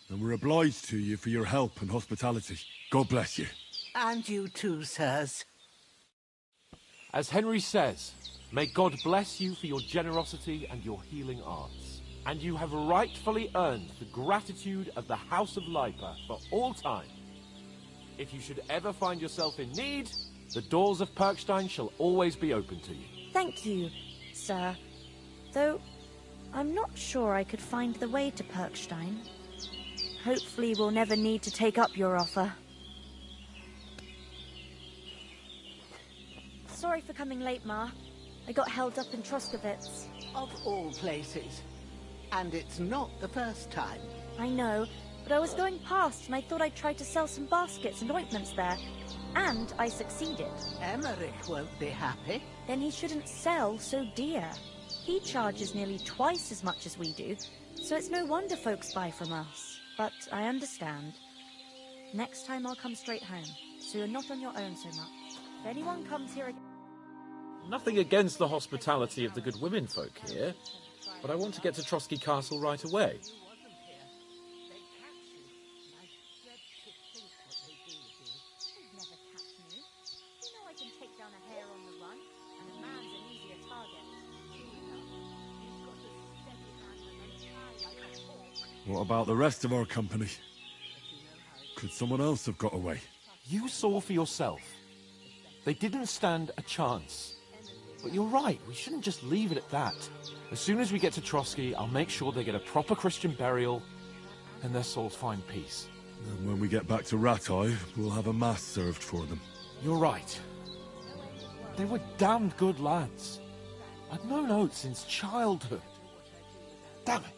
And we're obliged to you for your help and hospitality. God bless you. And you too, sirs. As Henry says, may God bless you for your generosity and your healing arts. And you have rightfully earned the gratitude of the House of Lipa for all time. If you should ever find yourself in need, the doors of Perkstein shall always be open to you. Thank you, sir. Though, I'm not sure I could find the way to Perkstein. Hopefully we'll never need to take up your offer. Sorry for coming late, Ma. I got held up in Troskowitz. Of all places. And it's not the first time. I know, but I was going past and I thought I'd try to sell some baskets and ointments there. And I succeeded. Emmerich won't be happy. Then he shouldn't sell so dear. He charges nearly twice as much as we do, so it's no wonder folks buy from us. But I understand. Next time I'll come straight home, so you're not on your own so much. If anyone comes here again... Nothing against the hospitality of the good women folk here, but I want to get to Trotsky Castle right away. What about the rest of our company? Could someone else have got away? You saw for yourself. They didn't stand a chance. But you're right, we shouldn't just leave it at that. As soon as we get to Trotsky, I'll make sure they get a proper Christian burial and their souls find peace. And when we get back to Ratai, we'll have a mass served for them. You're right. They were damned good lads. I've known Oates since childhood. Damn it.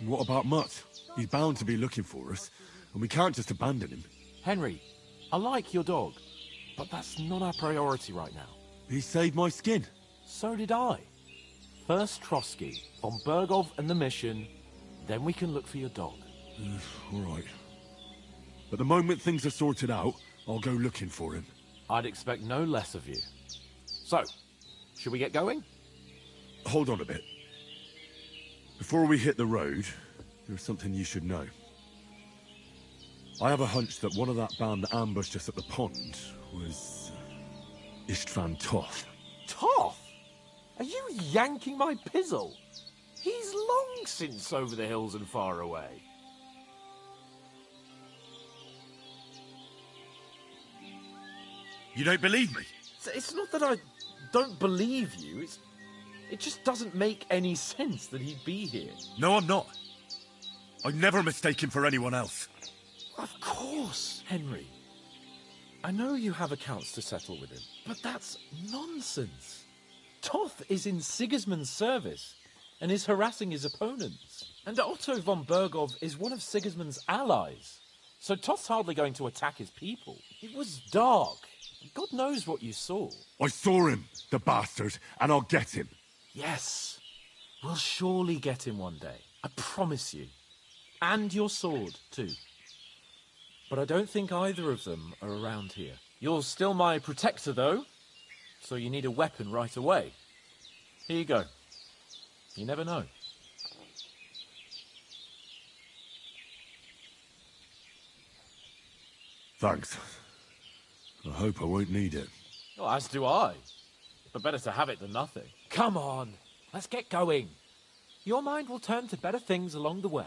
What about Mutt? He's bound to be looking for us, and we can't just abandon him. Henry, I like your dog, but that's not our priority right now. He saved my skin. So did I. First Trotsky, von Bergov and the mission, then we can look for your dog. All right. But the moment things are sorted out, I'll go looking for him. I'd expect no less of you. So, should we get going? Hold on a bit. Before we hit the road, there's something you should know. I have a hunch that one of that band that ambushed us at the pond was... Istvan Toth. Toth? Are you yanking my pizzle? He's long since over the hills and far away. You don't believe me? It's not that I don't believe you, it just doesn't make any sense that he'd be here. No, I'm not. I'd never mistake him for anyone else. Of course, Henry. I know you have accounts to settle with him, but that's nonsense. Toth is in Sigismund's service and is harassing his opponents. And Otto von Bergov is one of Sigismund's allies. So Toth's hardly going to attack his people. It was dark. God knows what you saw. I saw him, the bastard, and I'll get him. Yes. We'll surely get him one day. I promise you. And your sword, too. But I don't think either of them are around here. You're still my protector, though, so you need a weapon right away. Here you go. You never know. Thanks. I hope I won't need it. Well, as do I. But better to have it than nothing. Come on, let's get going. Your mind will turn to better things along the way.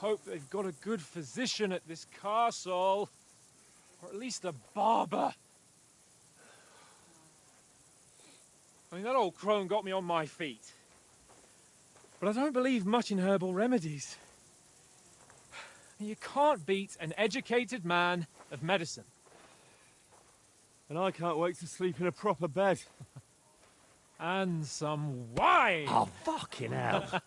hope they've got a good physician at this castle. Or at least a barber. I mean, that old crone got me on my feet. But I don't believe much in herbal remedies. You can't beat an educated man of medicine. And I can't wait to sleep in a proper bed. And some wine! Oh, fucking hell.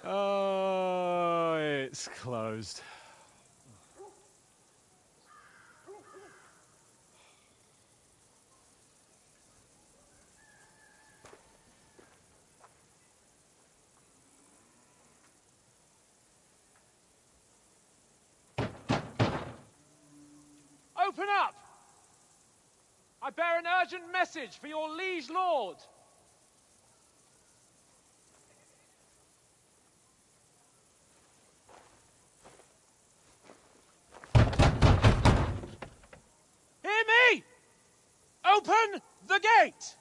Oh, it's closed. Open up! I bear an urgent message for your liege lord. Hear me! Open the gate!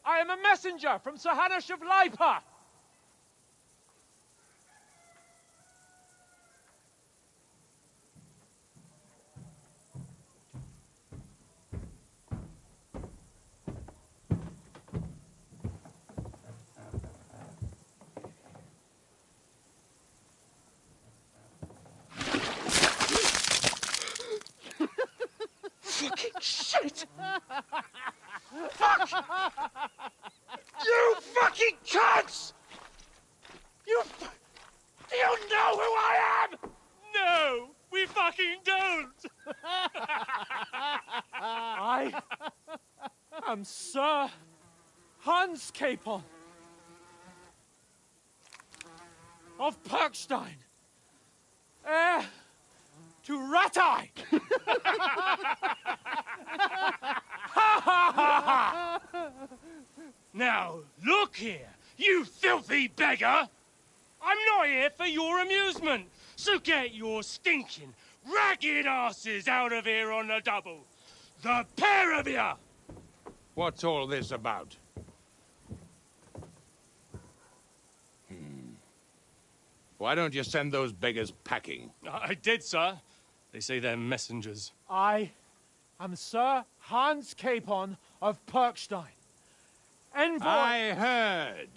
I am a messenger from Sir Hanush of Lipa. Fucking shit! Fuck! You fucking cunts! Do you know who I am? No, we fucking don't! I am Sir Hans Capon of Perkstein, heir to Ratai! Now, look here, you filthy beggar! I'm not here for your amusement, so get your stinking, ragged asses out of here on the double. The pair of you! What's all this about? Why don't you send those beggars packing? I did, sir. They say they're messengers. I am Sir Hans Capon of Perkstein, envoy... I heard.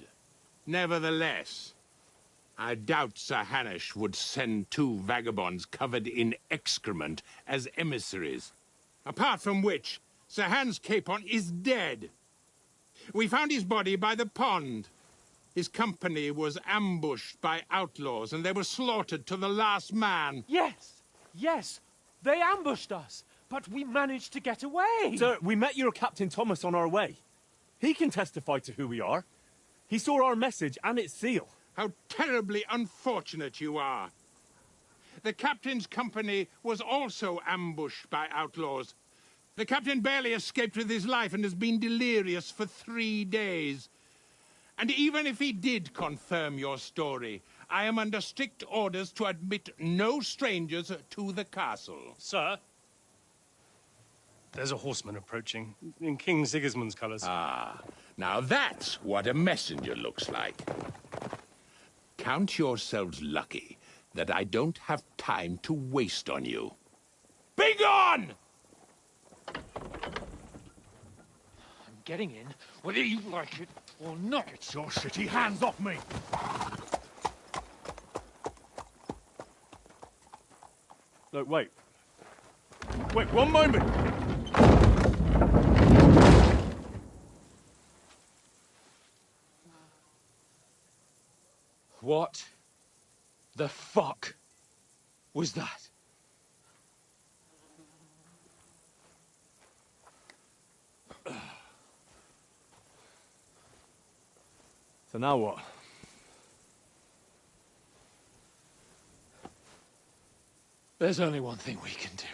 Nevertheless, I doubt Sir Hanush would send two vagabonds covered in excrement as emissaries. Apart from which, Sir Hans Capon is dead. We found his body by the pond. His company was ambushed by outlaws, and they were slaughtered to the last man. Yes, they ambushed us, but we managed to get away. Sir, we met your Captain Thomas on our way. He can testify to who we are. He saw our message and its seal. How terribly unfortunate you are. The captain's company was also ambushed by outlaws. The captain barely escaped with his life and has been delirious for 3 days. And even if he did confirm your story, I am under strict orders to admit no strangers to the castle. Sir? There's a horseman approaching, in King Sigismund's colours. Ah, now that's what a messenger looks like. Count yourselves lucky that I don't have time to waste on you. Be gone! I'm getting in, whether you like it or not. Get your shitty hands off me! Look, wait. Wait, one moment! What the fuck was that? So now what? There's only one thing we can do.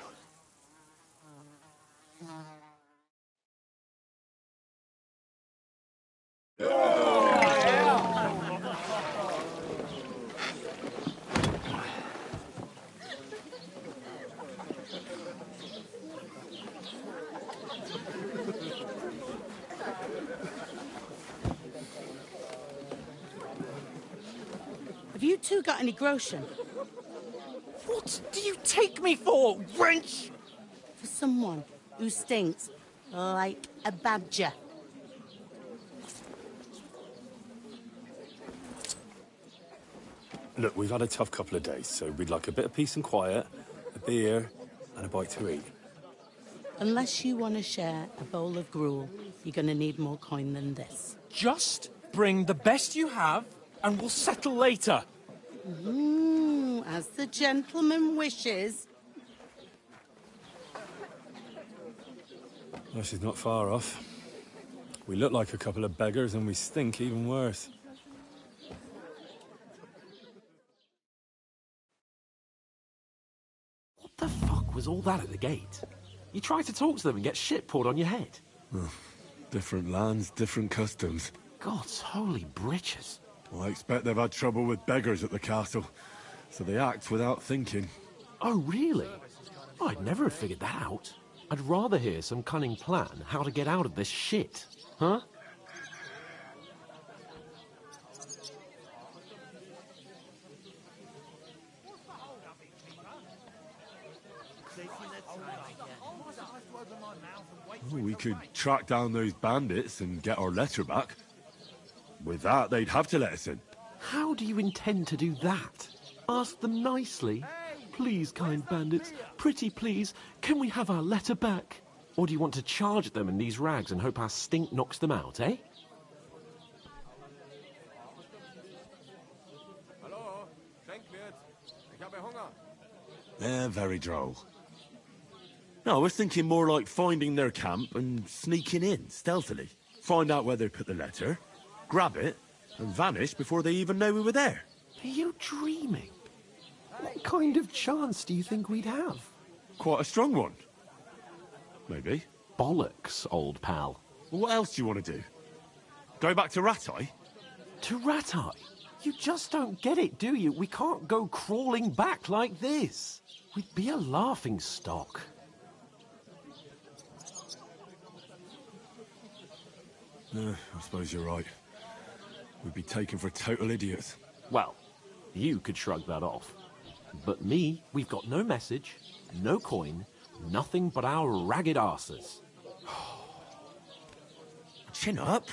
Have you two got any groschen? What do you take me for, wench? For someone who stinks like a badger. Look, we've had a tough couple of days, so we'd like a bit of peace and quiet, a beer, and a bite to eat. Unless you want to share a bowl of gruel, you're going to need more coin than this. Just bring the best you have, and we'll settle later. As the gentleman wishes. Well, she's not far off. We look like a couple of beggars, and we stink even worse. What the fuck was all that at the gate? You tried to talk to them and get shit poured on your head. Well, different lands, different customs. God's holy britches. Well, I expect they've had trouble with beggars at the castle, so they act without thinking. Oh, really? I'd never have figured that out. I'd rather hear some cunning plan how to get out of this shit. Huh? Well, we could track down those bandits and get our letter back. With that, they'd have to let us in. How do you intend to do that? Ask them nicely. Please, kind bandits, pretty please, can we have our letter back? Or do you want to charge at them in these rags and hope our stink knocks them out, eh? They're very droll. No, I was thinking more like finding their camp and sneaking in, stealthily. Find out where they put the letter, grab it, and vanish before they even know we were there. Are you dreaming? What kind of chance do you think we'd have? Quite a strong one. Maybe. Bollocks, old pal. Well, what else do you want to do? Go back to Ratai? To Ratai? You just don't get it, do you? We can't go crawling back like this. We'd be a laughing stock. I suppose you're right. We'd be taken for total idiots. Well, you could shrug that off. But me, we've got no message, no coin, nothing but our ragged arses. Chin up.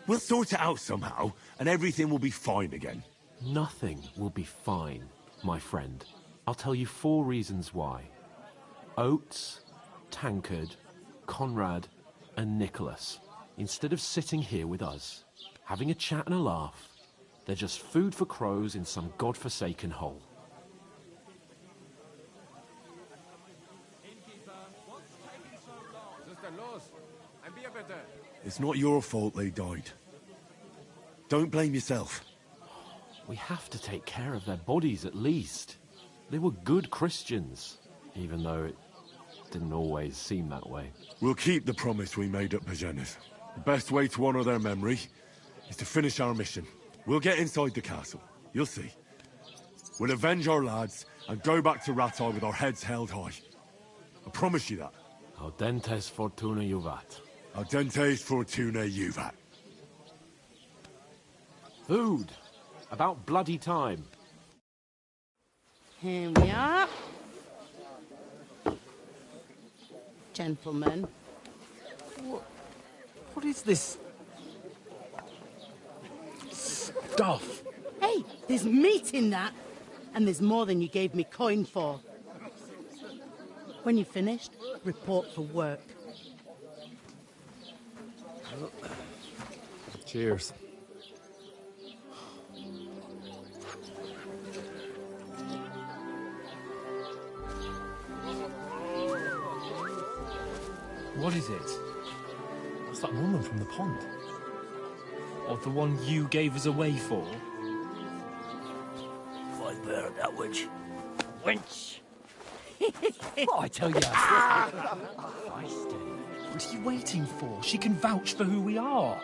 We'll sort it out somehow, and everything will be fine again. Nothing will be fine, my friend. I'll tell you 4 reasons why. Oates, Tankard, Conrad, and Nicholas, instead of sitting here with us, having a chat and a laugh, they're just food for crows in some godforsaken hole. It's not your fault they died. Don't blame yourself. We have to take care of their bodies at least. They were good Christians, even though it didn't always seem that way. We'll keep the promise we made at Bajena's. The best way to honor their memory is to finish our mission. We'll get inside the castle. You'll see. We'll avenge our lads and go back to Ratai with our heads held high. I promise you that. Audentes fortuna juvat. Audentes fortuna juvat. Food. About bloody time. Here we are. Gentlemen. What is this stuff? Hey, there's meat in that. And there's more than you gave me coin for. When you're finished, report for work. Cheers. What is it? It's that woman from the pond. Or the one you gave us away for? Fight better, that witch. Wench! What I tell you? What are you waiting for? She can vouch for who we are.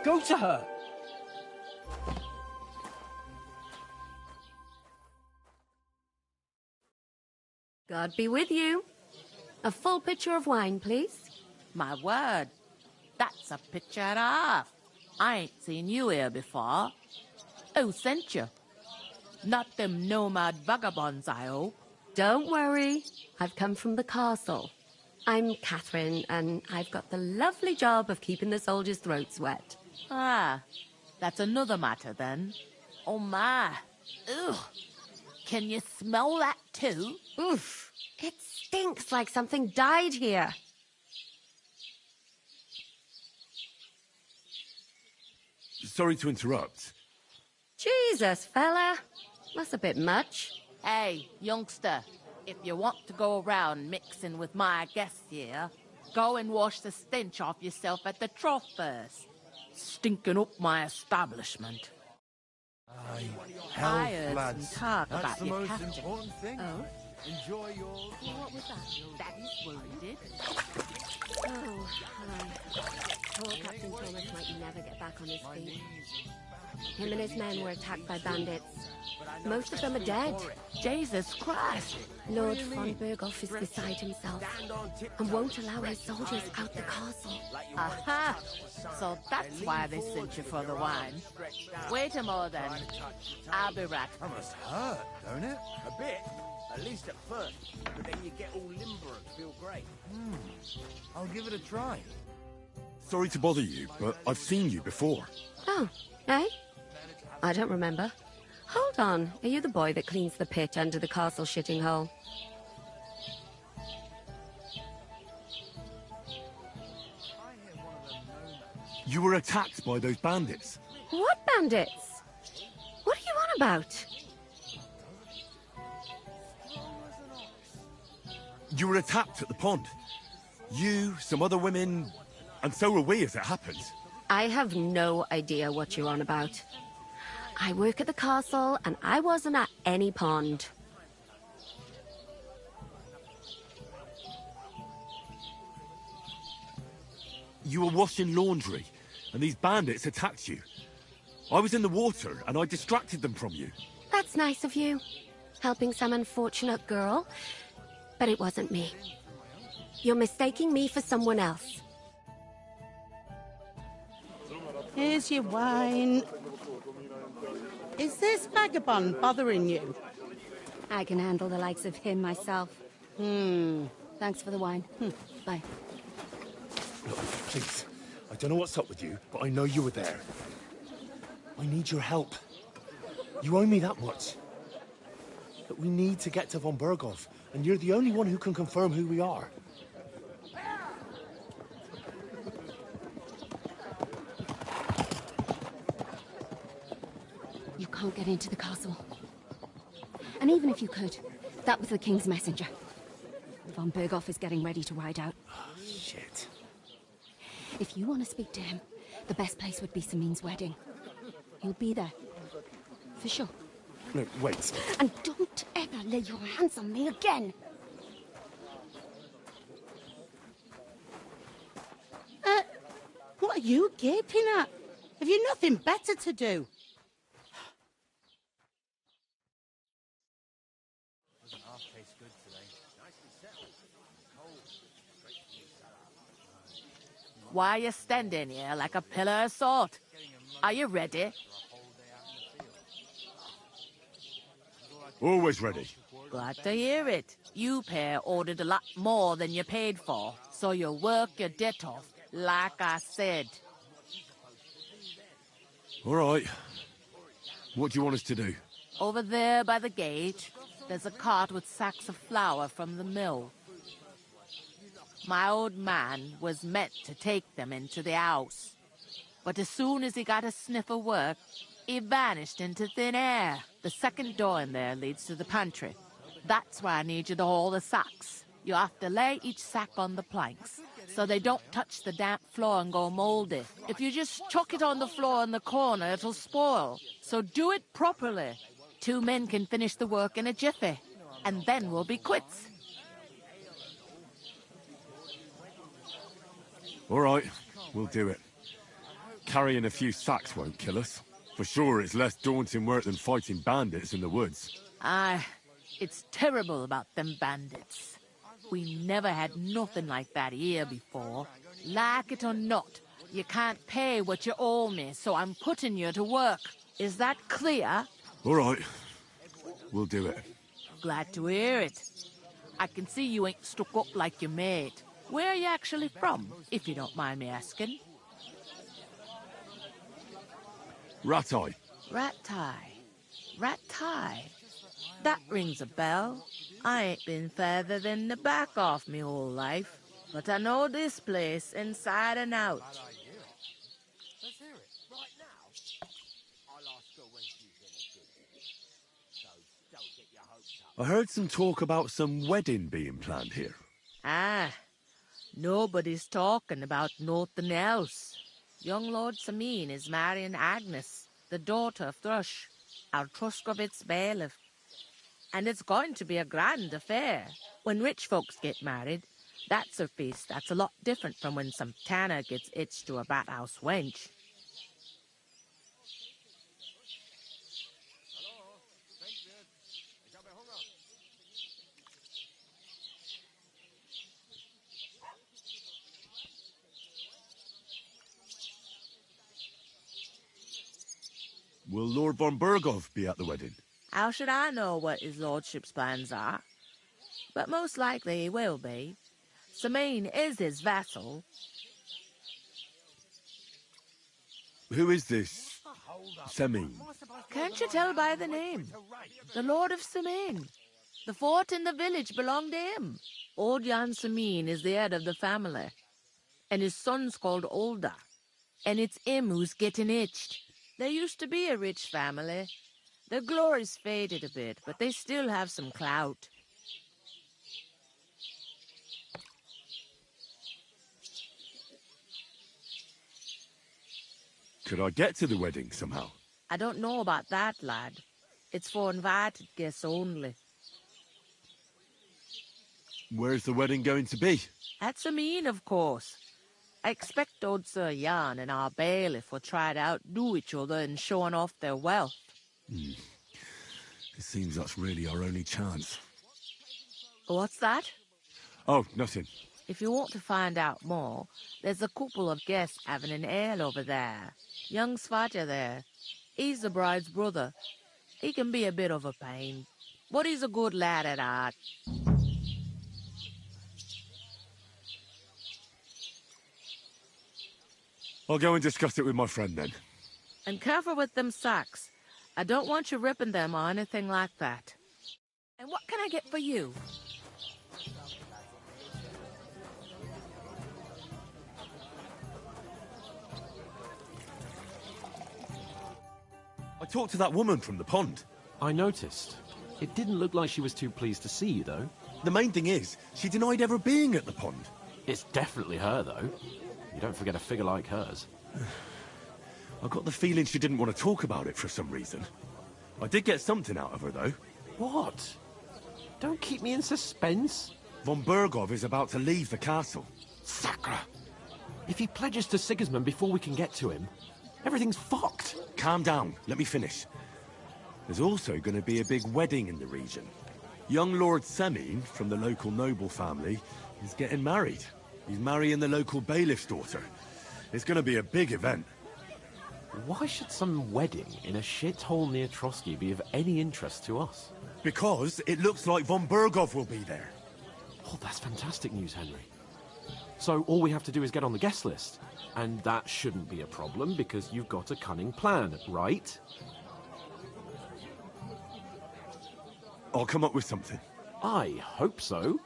Go to her. God be with you. A full pitcher of wine, please. My word, that's a picture and a half. I ain't seen you here before. Who sent you? Not them nomad vagabonds, I hope. Don't worry. I've come from the castle. I'm Catherine, and I've got the lovely job of keeping the soldiers' throats wet. Ah, that's another matter then. Oh my. Ugh. Can you smell that too? Oof. It stinks like something died here. Sorry to interrupt. Jesus, fella. That's a bit much. Hey, youngster, if you want to go around mixing with my guests here, go and wash the stench off yourself at the trough first. Stinking up my establishment. I heard some talk about your captain. Oh? Enjoy your... What was that? Daddy's wounded. Poor Captain Thomas might never get back on his feet. Him and his men were attacked by bandits. Most of them are dead. Jesus Christ! Lord von Berghoff is beside himself and won't allow his soldiers out the castle. Aha! So that's why they sent you for the wine. Wait a moment then. I'll be right back. That must hurt, don't it? A bit. At least at first. But then you get all limber and feel great. I'll give it a try. Sorry to bother you, but I've seen you before. Oh, eh? I don't remember. Hold on, are you the boy that cleans the pit under the castle shitting hole? You were attacked by those bandits. What bandits? What are you on about? You were attacked at the pond. You, some other women, and so were we as it happens. I have no idea what you're on about. I work at the castle, and I wasn't at any pond. You were washing laundry, and these bandits attacked you. I was in the water, and I distracted them from you. That's nice of you, helping some unfortunate girl. But it wasn't me. You're mistaking me for someone else. Here's your wine. Is this vagabond bothering you? I can handle the likes of him myself. Thanks for the wine. Bye. Look, please. I don't know what's up with you, but I know you were there. I need your help. You owe me that much. But we need to get to von Berghoff, and you're the only one who can confirm who we are. You can't get into the castle. And even if you could, that was the King's messenger. Von Berghoff is getting ready to ride out. Shit. If you want to speak to him, the best place would be Samin's wedding. He'll be there. For sure. No, wait. And don't ever lay your hands on me again! What are you gaping at? Have you nothing better to do? Why are you standing here like a pillar of salt? Are you ready? Always ready. Glad to hear it. You pair ordered a lot more than you paid for, so you work your debt off, like I said. All right. What do you want us to do? Over there by the gate, there's a cart with sacks of flour from the mill. My old man was meant to take them into the house. But as soon as he got a sniff of work, he vanished into thin air. The second door in there leads to the pantry. That's why I need you to haul the sacks. You have to lay each sack on the planks, so they don't touch the damp floor and go moldy. If you just chuck it on the floor in the corner, it'll spoil. So do it properly. 2 men can finish the work in a jiffy, and then we'll be quits. All right, we'll do it. Carrying a few sacks won't kill us. For sure, it's less daunting work than fighting bandits in the woods. Aye, it's terrible about them bandits. We never had nothing like that here before. Like it or not, you can't pay what you owe me, so I'm putting you to work. Is that clear? All right, We'll do it. Glad to hear it. I can see you ain't stuck up like your mate. Where are you actually from, if you don't mind me asking? Ratai. Ratai. That rings a bell. I ain't been further than the back off me whole life, but I know this place inside and out. I heard some talk about some wedding being planned here. Ah, nobody's talking about nothing else. Young Lord Sameen is marrying Agnes, the daughter of Thrush, our Truskovitz bailiff. And it's going to be a grand affair. When rich folks get married, that's a feast that's a lot different from when some tanner gets hitched to a bathhouse wench. Will Lord von Berghoff be at the wedding? How should I know what his lordship's plans are? But most likely he will be. Sameen is his vassal. Who is this Sameen? Can't you tell by the name? The Lord of Sameen. The fort in the village belonged to him. Old Jan Sameen is the head of the family. And his son's called Olda. And it's him who's getting itched. There used to be a rich family. Their glory's faded a bit, but they still have some clout. Could I get to the wedding somehow? I don't know about that, lad. It's for invited guests only. Where's the wedding going to be? At Sameen, of course. I expect old Sir Jan and our bailiff will try to outdo each other in showing off their wealth. It seems that's really our only chance. What's that? Oh, nothing. If you want to find out more, there's a couple of guests having an ale over there. Young Svaja there. He's the bride's brother. He can be a bit of a pain, but he's a good lad at heart. I'll go and discuss it with my friend then. And careful with them sacks. I don't want you ripping them or anything like that. And what can I get for you? I talked to that woman from the pond. I noticed. It didn't look like she was too pleased to see you, though. The main thing is, she denied ever being at the pond. It's definitely her, though. You don't forget a figure like hers. I got the feeling she didn't want to talk about it for some reason. I did get something out of her, though. What? Don't keep me in suspense. Von Berghoff is about to leave the castle. Sacra! If he pledges to Sigismund before we can get to him, everything's fucked. Calm down. Let me finish. There's also going to be a big wedding in the region. Young Lord Semine, from the local noble family, is getting married. He's marrying the local bailiff's daughter. It's going to be a big event. Why should some wedding in a shithole near Trotsky be of any interest to us? Because it looks like von Berghoff will be there. Oh, that's fantastic news, Henry. So all we have to do is get on the guest list. And that shouldn't be a problem because you've got a cunning plan, right? I'll come up with something. I hope so.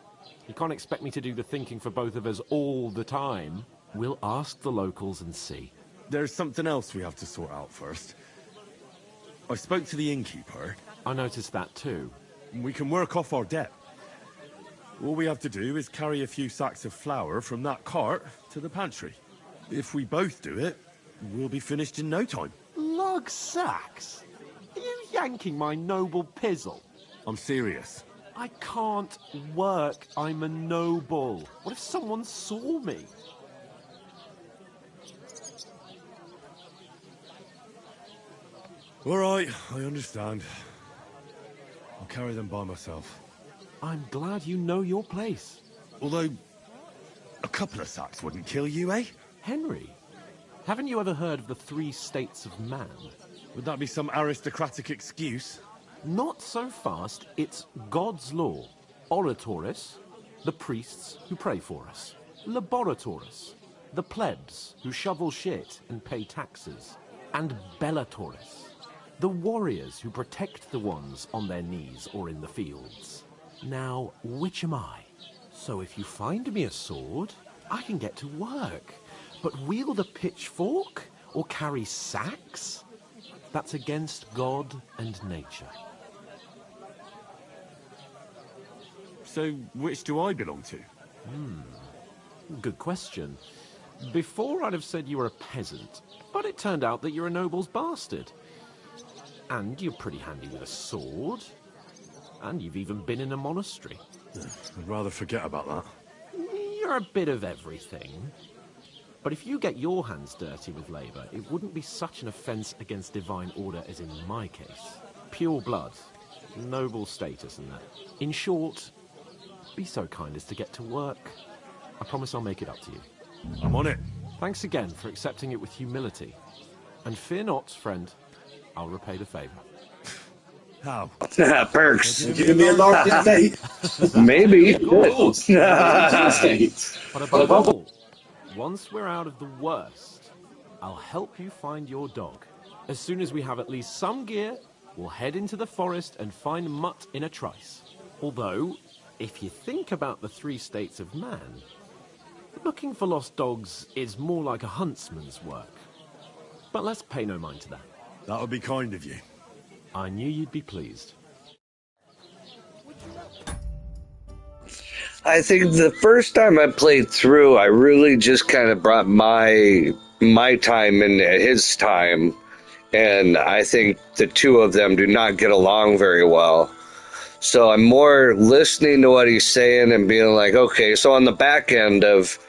You can't expect me to do the thinking for both of us all the time. We'll ask the locals and see. There's something else we have to sort out first. I spoke to the innkeeper. I noticed that too. We can work off our debt. All we have to do is carry a few sacks of flour from that cart to the pantry. If we both do it, we'll be finished in no time. Lug sacks? Are you yanking my noble pizzle? I'm serious. I can't work. I'm a noble. What if someone saw me? All right, I understand. I'll carry them by myself. I'm glad you know your place. Although, a couple of sacks wouldn't kill you, eh? Henry, haven't you ever heard of the 3 states of man? Would that be some aristocratic excuse? Not so fast. It's God's law. Oratoris, the priests who pray for us. Laboratoris, the plebs who shovel shit and pay taxes. And Bellatoris, the warriors who protect the ones on their knees or in the fields. Now, which am I? So if you find me a sword, I can get to work. But wield a pitchfork or carry sacks? That's against God and nature. So, which do I belong to? Good question. Before I'd have said you were a peasant, but it turned out that you're a noble's bastard. And you're pretty handy with a sword. And you've even been in a monastery. I'd rather forget about that. You're a bit of everything. But if you get your hands dirty with labour, it wouldn't be such an offence against divine order as in my case. Pure blood, noble status and that. In short, be so kind as to get to work. I promise I'll make it up to you. I'm on it. Thanks again for accepting it with humility. And fear not, friend, I'll repay the favour. How? Perks. Give me a large date. Maybe. But above all, once we're out of the worst, I'll help you find your dog. As soon as we have at least some gear, we'll head into the forest and find Mutt in a trice. Although, if you think about the 3 states of man, looking for lost dogs is more like a huntsman's work. But let's pay no mind to that. That would be kind of you. I knew you'd be pleased. I think the first time I played through, I really just kind of brought my time into his time, and I think the two of them do not get along very well. So I'm more listening to what he's saying and being like, okay, so on the back end of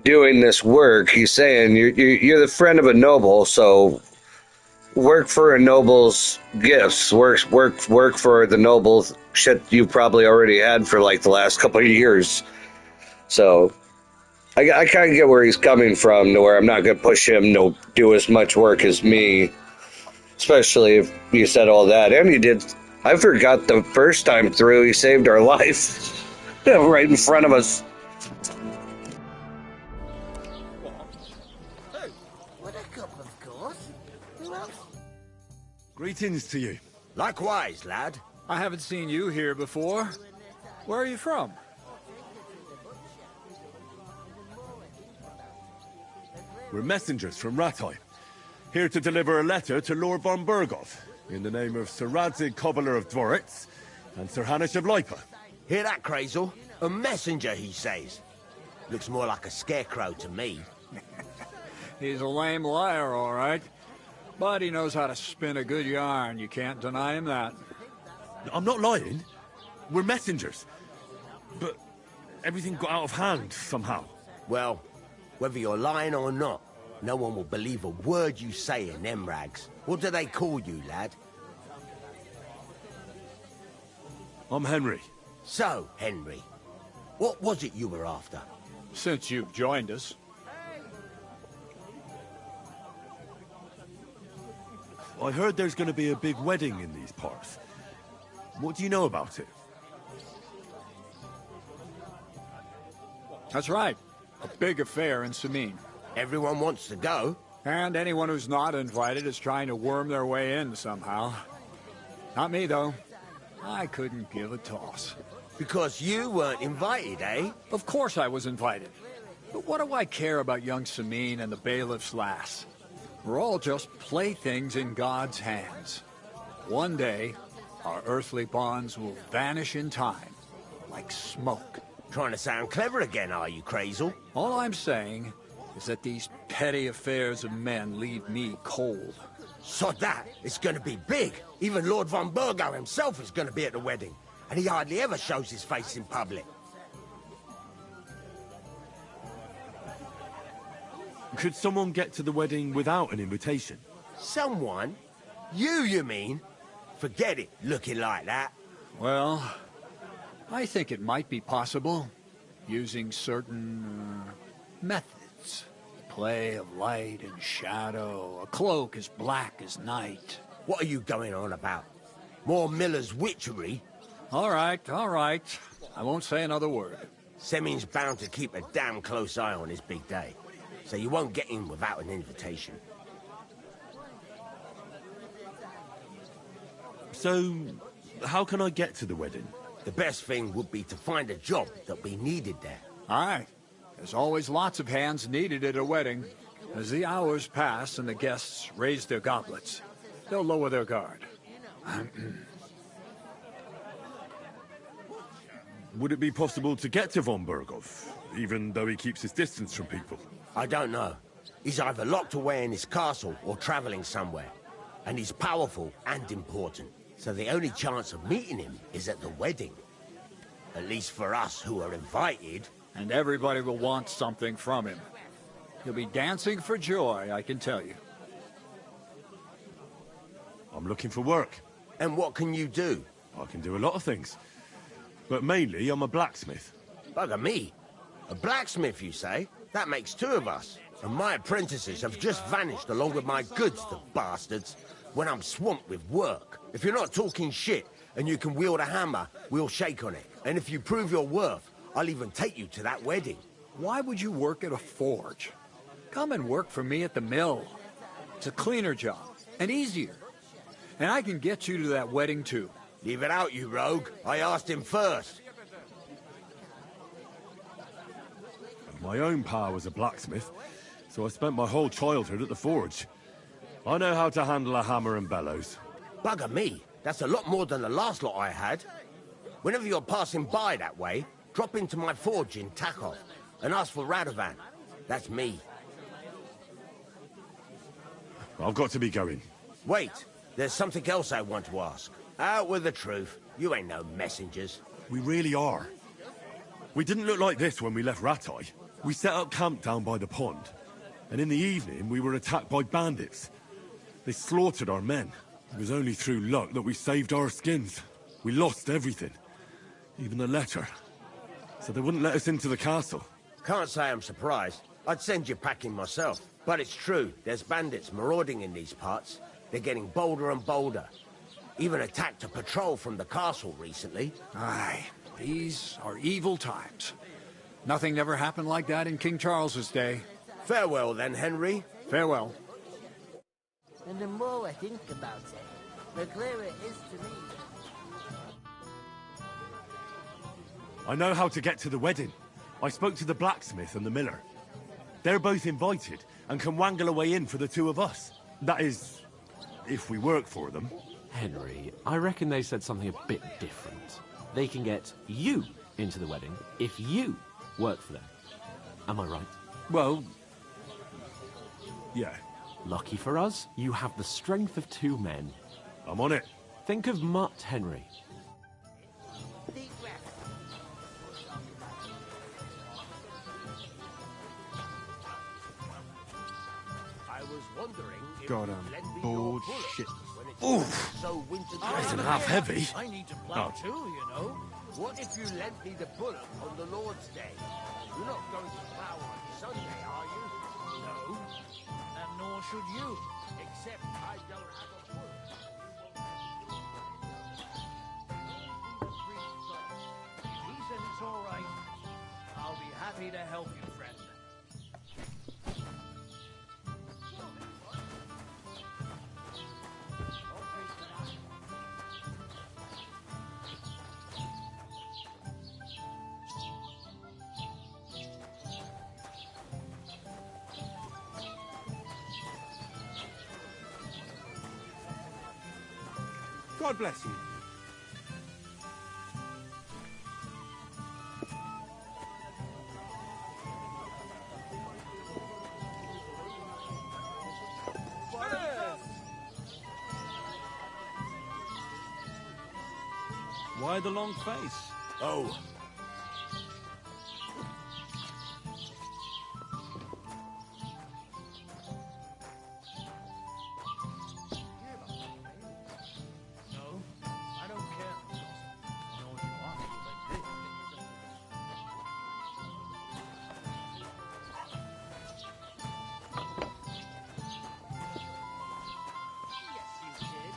doing this work, he's saying you're the friend of a noble, so work for a noble's gifts. Work for the noble shit you probably already had for like the last couple of years. So I kind of get where he's coming from, to where I'm not going to push him to do as much work as me, especially if you said all that. And he did. I forgot the first time through, he saved our life right in front of us. Greetings to you. Likewise, lad. I haven't seen you here before. Where are you from? We're messengers from Rattay, here to deliver a letter to Lord von Burgov, in the name of Sir Radzig Cobbler of Dworitz and Sir Hanush of Lipa. Hear that, Crazel? A messenger, he says. Looks more like a scarecrow to me. He's a lame liar, all right. But he knows how to spin a good yarn. You can't deny him that. I'm not lying. We're messengers. But everything got out of hand somehow. Well, whether you're lying or not, no one will believe a word you say in them rags. What do they call you, lad? I'm Henry. So, Henry, what was it you were after? Since you've joined us. I heard there's going to be a big wedding in these parts. What do you know about it? That's right. A big affair in Sameen. Everyone wants to go. And anyone who's not invited is trying to worm their way in somehow. Not me, though. I couldn't give a toss. Because you weren't invited, eh? Of course I was invited. But what do I care about young Sameen and the bailiff's lass? We're all just playthings in God's hands. One day, our earthly bonds will vanish in time, like smoke. Trying to sound clever again, are you, Crazel? All I'm saying is that these petty affairs of men leave me cold. Sod that, it's gonna be big. Even Lord von Burgo himself is gonna be at the wedding. And he hardly ever shows his face in public. Could someone get to the wedding without an invitation? Someone? You mean? Forget it, looking like that. Well, I think it might be possible, using certain methods. Play of light and shadow, a cloak as black as night. What are you going on about? More Miller's witchery. All right, all right. I won't say another word. Semin's bound to keep a damn close eye on his big day, so you won't get in without an invitation. So, how can I get to the wedding? The best thing would be to find a job that we needed there. Aye. There's always lots of hands needed at a wedding. As the hours pass and the guests raise their goblets, they'll lower their guard. Would it be possible to get to von Berghoff, even though he keeps his distance from people? I don't know. He's either locked away in his castle or traveling somewhere. And he's powerful and important. So the only chance of meeting him is at the wedding. At least for us who are invited. And everybody will want something from him. He'll be dancing for joy, I can tell you. I'm looking for work. And what can you do? I can do a lot of things. But mainly, I'm a blacksmith. Bugger me. A blacksmith, you say? That makes two of us. And my apprentices have just vanished along with my goods, the bastards, when I'm swamped with work. If you're not talking shit and you can wield a hammer, we'll shake on it. And if you prove your worth, I'll even take you to that wedding. Why would you work at a forge? Come and work for me at the mill. It's a cleaner job, and easier. And I can get you to that wedding, too. Leave it out, you rogue. I asked him first. My own pa was a blacksmith, so I spent my whole childhood at the forge. I know how to handle a hammer and bellows. Bugger me. That's a lot more than the last lot I had. Whenever you're passing by that way, drop into my forge in Takov and ask for Radovan. That's me. I've got to be going. Wait, there's something else I want to ask. Out with the truth. You ain't no messengers. We really are. We didn't look like this when we left Ratai. We set up camp down by the pond, and in the evening we were attacked by bandits. They slaughtered our men. It was only through luck that we saved our skins. We lost everything, even the letter. So they wouldn't let us into the castle. Can't say I'm surprised. I'd send you packing myself. But it's true, there's bandits marauding in these parts. They're getting bolder and bolder. Even attacked a patrol from the castle recently. Aye, these are evil times. Nothing never happened like that in King Charles's day. Farewell then, Henry. Farewell. And the more I think about it, the clearer it is to me. I know how to get to the wedding. I spoke to the blacksmith and the miller. They're both invited and can wangle a way in for the two of us. That is, if we work for them. Henry, I reckon they said something a bit different. They can get you into the wedding if you work for them. Am I right? Well, yeah. Lucky for us, you have the strength of two men. I'm on it. Think of Mutt, Henry. I was wondering if God, you'd I'm lend me bored your bullet shit. when it's Oof. so winter That's an half heavy. I need to plow Oh. too, you know. What if you lent me the bullet on the Lord's Day? You're not going to plow on Sunday, are you? No. And nor should you. Except I don't have a bullet. If he says it's all right, I'll be happy to help you, friend. God bless you. Why the long face? Oh. No, I don't care. I know what you are. Like this. Yes, you did.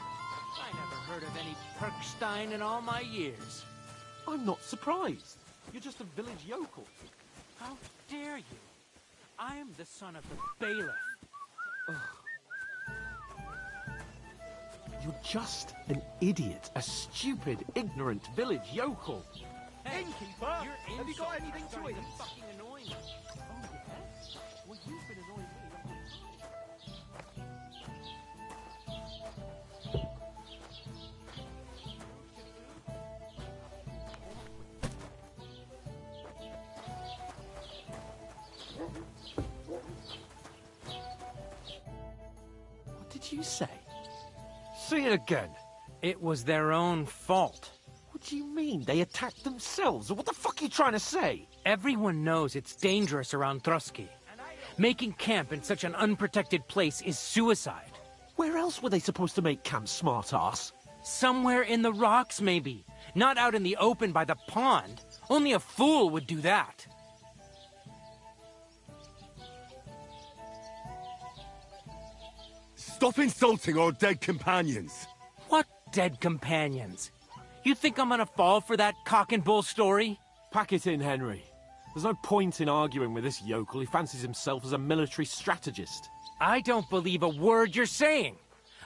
I never heard of any Perkstein in all my years. I'm not surprised. You're just a village yokel. How dare you? I am the son of the bailiff. Ugh. You're just an idiot, a stupid, ignorant village yokel. Hey, Innkeeper, you're have you got anything to eat? Fucking annoying me. Oh, yeah? Well, you've been annoying me the whole time. What did you say? Say it again. It was their own fault. What do you mean? They attacked themselves? What the fuck are you trying to say? Everyone knows it's dangerous around Trusky. Making camp in such an unprotected place is suicide. Where else were they supposed to make camp, smartass? Somewhere in the rocks, maybe. Not out in the open by the pond. Only a fool would do that. Stop insulting our dead companions. What dead companions? You think I'm gonna fall for that cock and bull story? Pack it in, Henry. There's no point in arguing with this yokel. He fancies himself as a military strategist. I don't believe a word you're saying.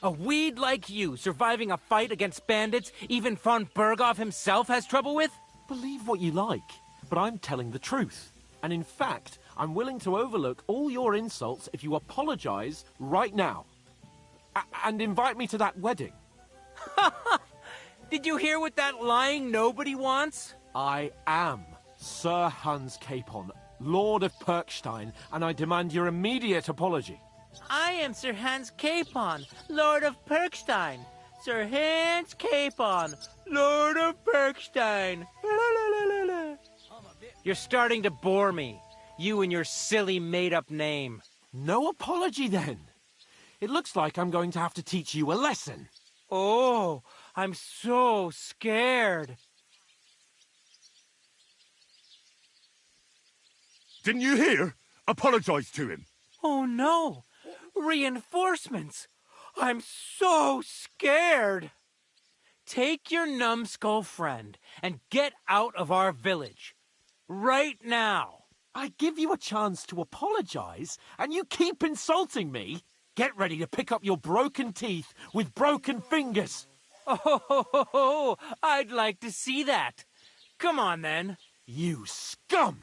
A weed like you surviving a fight against bandits even von Berghoff himself has trouble with? Believe what you like, but I'm telling the truth. And in fact, I'm willing to overlook all your insults if you apologize right now. And invite me to that wedding. Did you hear what that lying nobody wants? I am Sir Hans Capon, Lord of Perkstein, and I demand your immediate apology. I am Sir Hans Capon, Lord of Perkstein. Sir Hans Capon, Lord of Perkstein. You're starting to bore me. You and your silly made-up name. No apology, then. It looks like I'm going to have to teach you a lesson. Oh, I'm so scared. Didn't you hear? Apologize to him. Oh no! Reinforcements! I'm so scared! Take your numbskull friend and get out of our village. Right now! I give you a chance to apologize, and you keep insulting me? Get ready to pick up your broken teeth with broken fingers. Oh, I'd like to see that. Come on, then. You scum!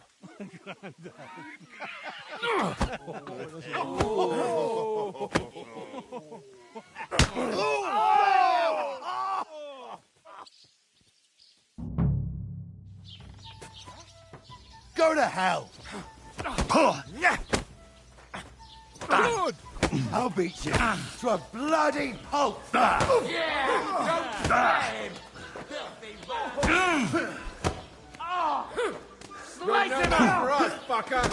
Go to hell! Good! I'll beat you to a bloody pulp! Yeah! Don't blame! Filthy Slice him up! for us, fucker!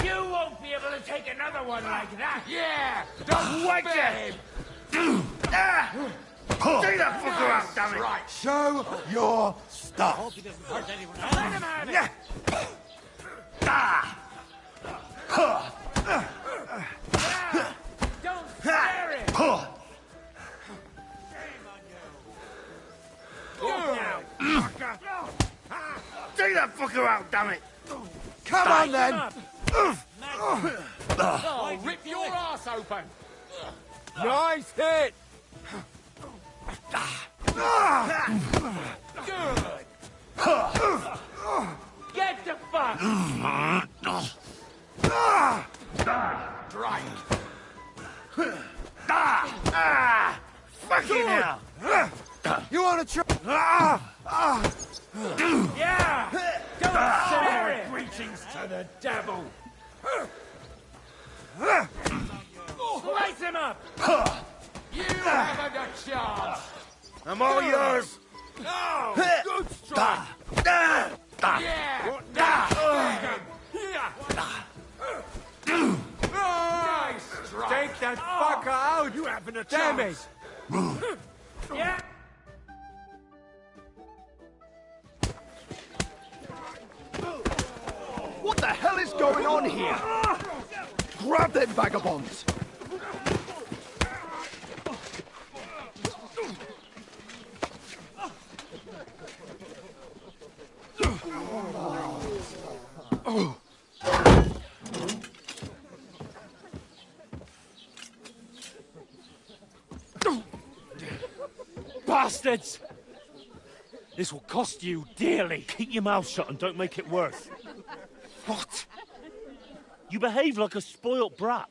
You won't be able to take another one like that! Yeah! Don't Wait spare there! Take that fucker out, damn it! Right. Show your stuff! Let him have it! Don't scare him! Take that fucker out, damn it! Come on, then! I'll rip your ass open! Nice hit! Good! Get the fuck! Right! Fucking hell! You wanna try? Yeah! Don't scare him! Greetings to the devil! Slice him up! You haven't a chance! I'm all yours! No! Good strike! Yeah! Nice strike! Take that fucker out! You haven't a Damn chance! Yeah! What the hell is going on here? Grab them vagabonds! bastards! This will cost you dearly. Keep your mouth shut and don't make it worse. What? You behave like a spoilt brat.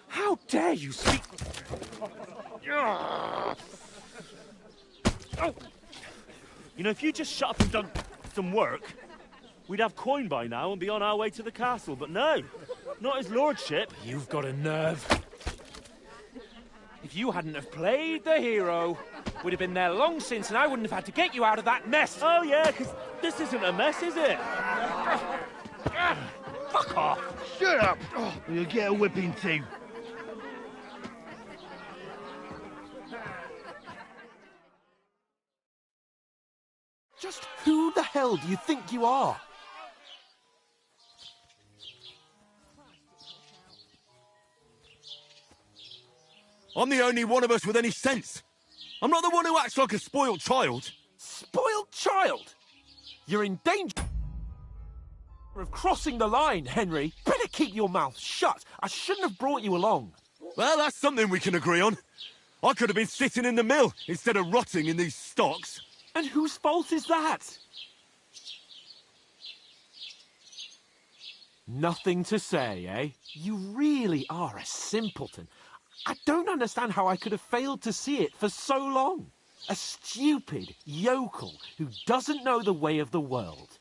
How dare you speak... You know, if you just shut up and done some work, we'd have coin by now and be on our way to the castle. But no, not his lordship. You've got a nerve. If you hadn't have played the hero, we'd have been there long since and I wouldn't have had to get you out of that mess. Oh yeah, because this isn't a mess, is it? Fuck off. Shut up! Or you'll get a whipping too. Just who the hell do you think you are? I'm the only one of us with any sense. I'm not the one who acts like a spoiled child. Spoiled child? You're in danger of crossing the line, Henry. Better keep your mouth shut. I shouldn't have brought you along. Well, that's something we can agree on. I could have been sitting in the mill instead of rotting in these stocks. And whose fault is that? Nothing to say, eh? You really are a simpleton. I don't understand how I could have failed to see it for so long. A stupid yokel who doesn't know the way of the world.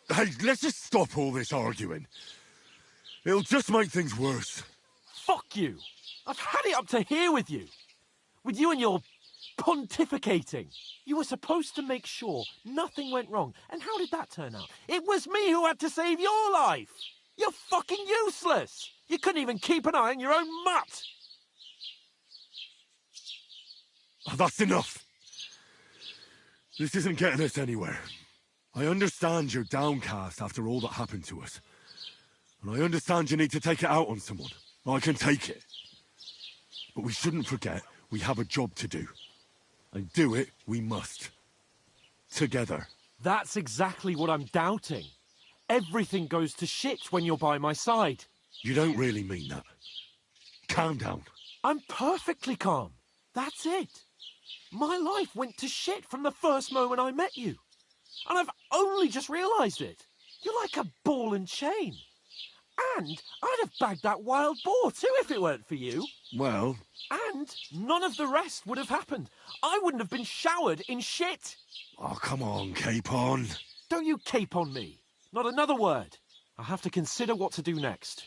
Hey, let's just stop all this arguing. It'll just make things worse. Fuck you! I've had it up to here with you. With you and your pontificating. You were supposed to make sure nothing went wrong. And how did that turn out? It was me who had to save your life. You're fucking useless. You couldn't even keep an eye on your own mutt. Oh, that's enough. This isn't getting us anywhere. I understand you're downcast after all that happened to us. And I understand you need to take it out on someone. I can take it. But we shouldn't forget we have a job to do. And do it we must. Together. That's exactly what I'm doubting. Everything goes to shit when you're by my side. You don't really mean that. Calm down. I'm perfectly calm. That's it. My life went to shit from the first moment I met you. And I've only just realised it. You're like a ball and chain. And I'd have bagged that wild boar too if it weren't for you. Well... And none of the rest would have happened. I wouldn't have been showered in shit. Oh, come on, Capon. Don't you cape on me. Not another word. I'll have to consider what to do next.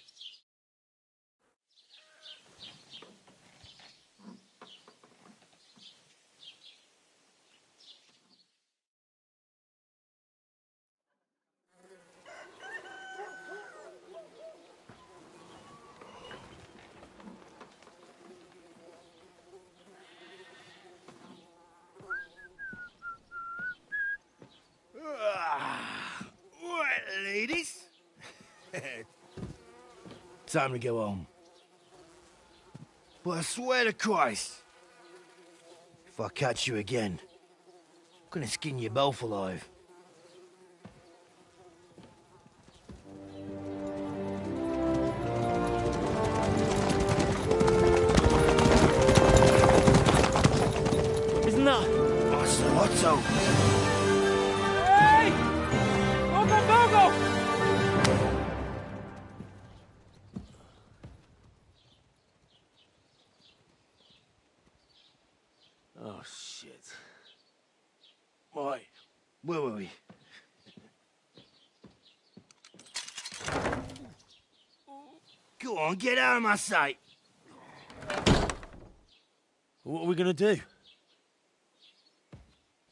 Right, ladies. Time to go home. But I swear to Christ, if I catch you again, I'm gonna skin you both alive. Isn't that... Otto. Hey! Open Bogo! Oh, shit. Right, where were we? Go on, get out of my sight. What are we gonna do?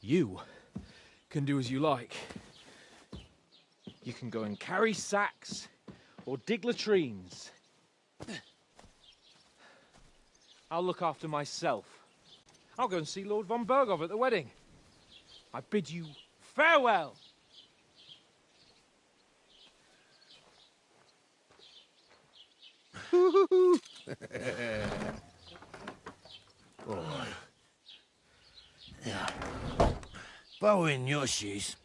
You can do as you like. You can go and carry sacks or dig latrines. I'll look after myself. I'll go and see Lord von Bergov at the wedding. I bid you farewell. Oh. Yeah. If I were in your shoes,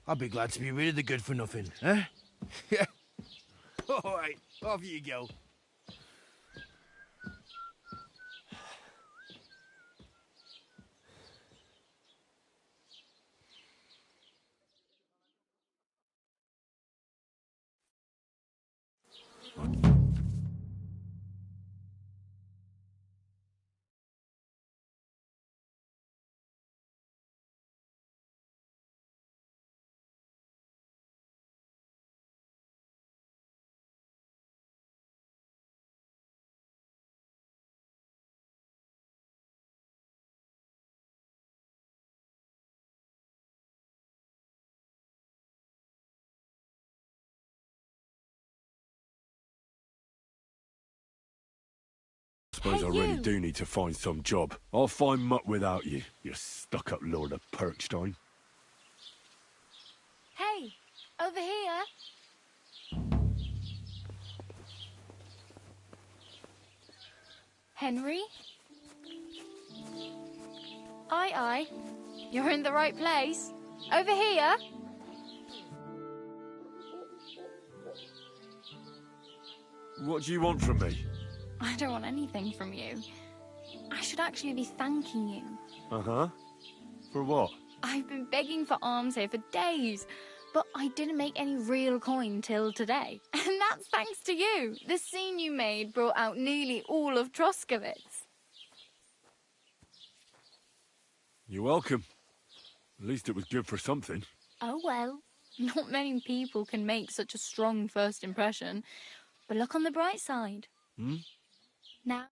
I'd be glad to be rid of the good for nothing, eh? Yeah. All right, off you go. Suppose I really do need to find some job. I'll find mutt without you, you stuck-up Lord of Perkstein. Hey, over here. Henry? Aye. You're in the right place. Over here. What do you want from me? I don't want anything from you. I should actually be thanking you. Uh-huh. For what? I've been begging for alms here for days, but I didn't make any real coin till today. And that's thanks to you. The scene you made brought out nearly all of Troskowitz. You're welcome. At least it was good for something. Oh well, not many people can make such a strong first impression. But look on the bright side. Hmm? Now...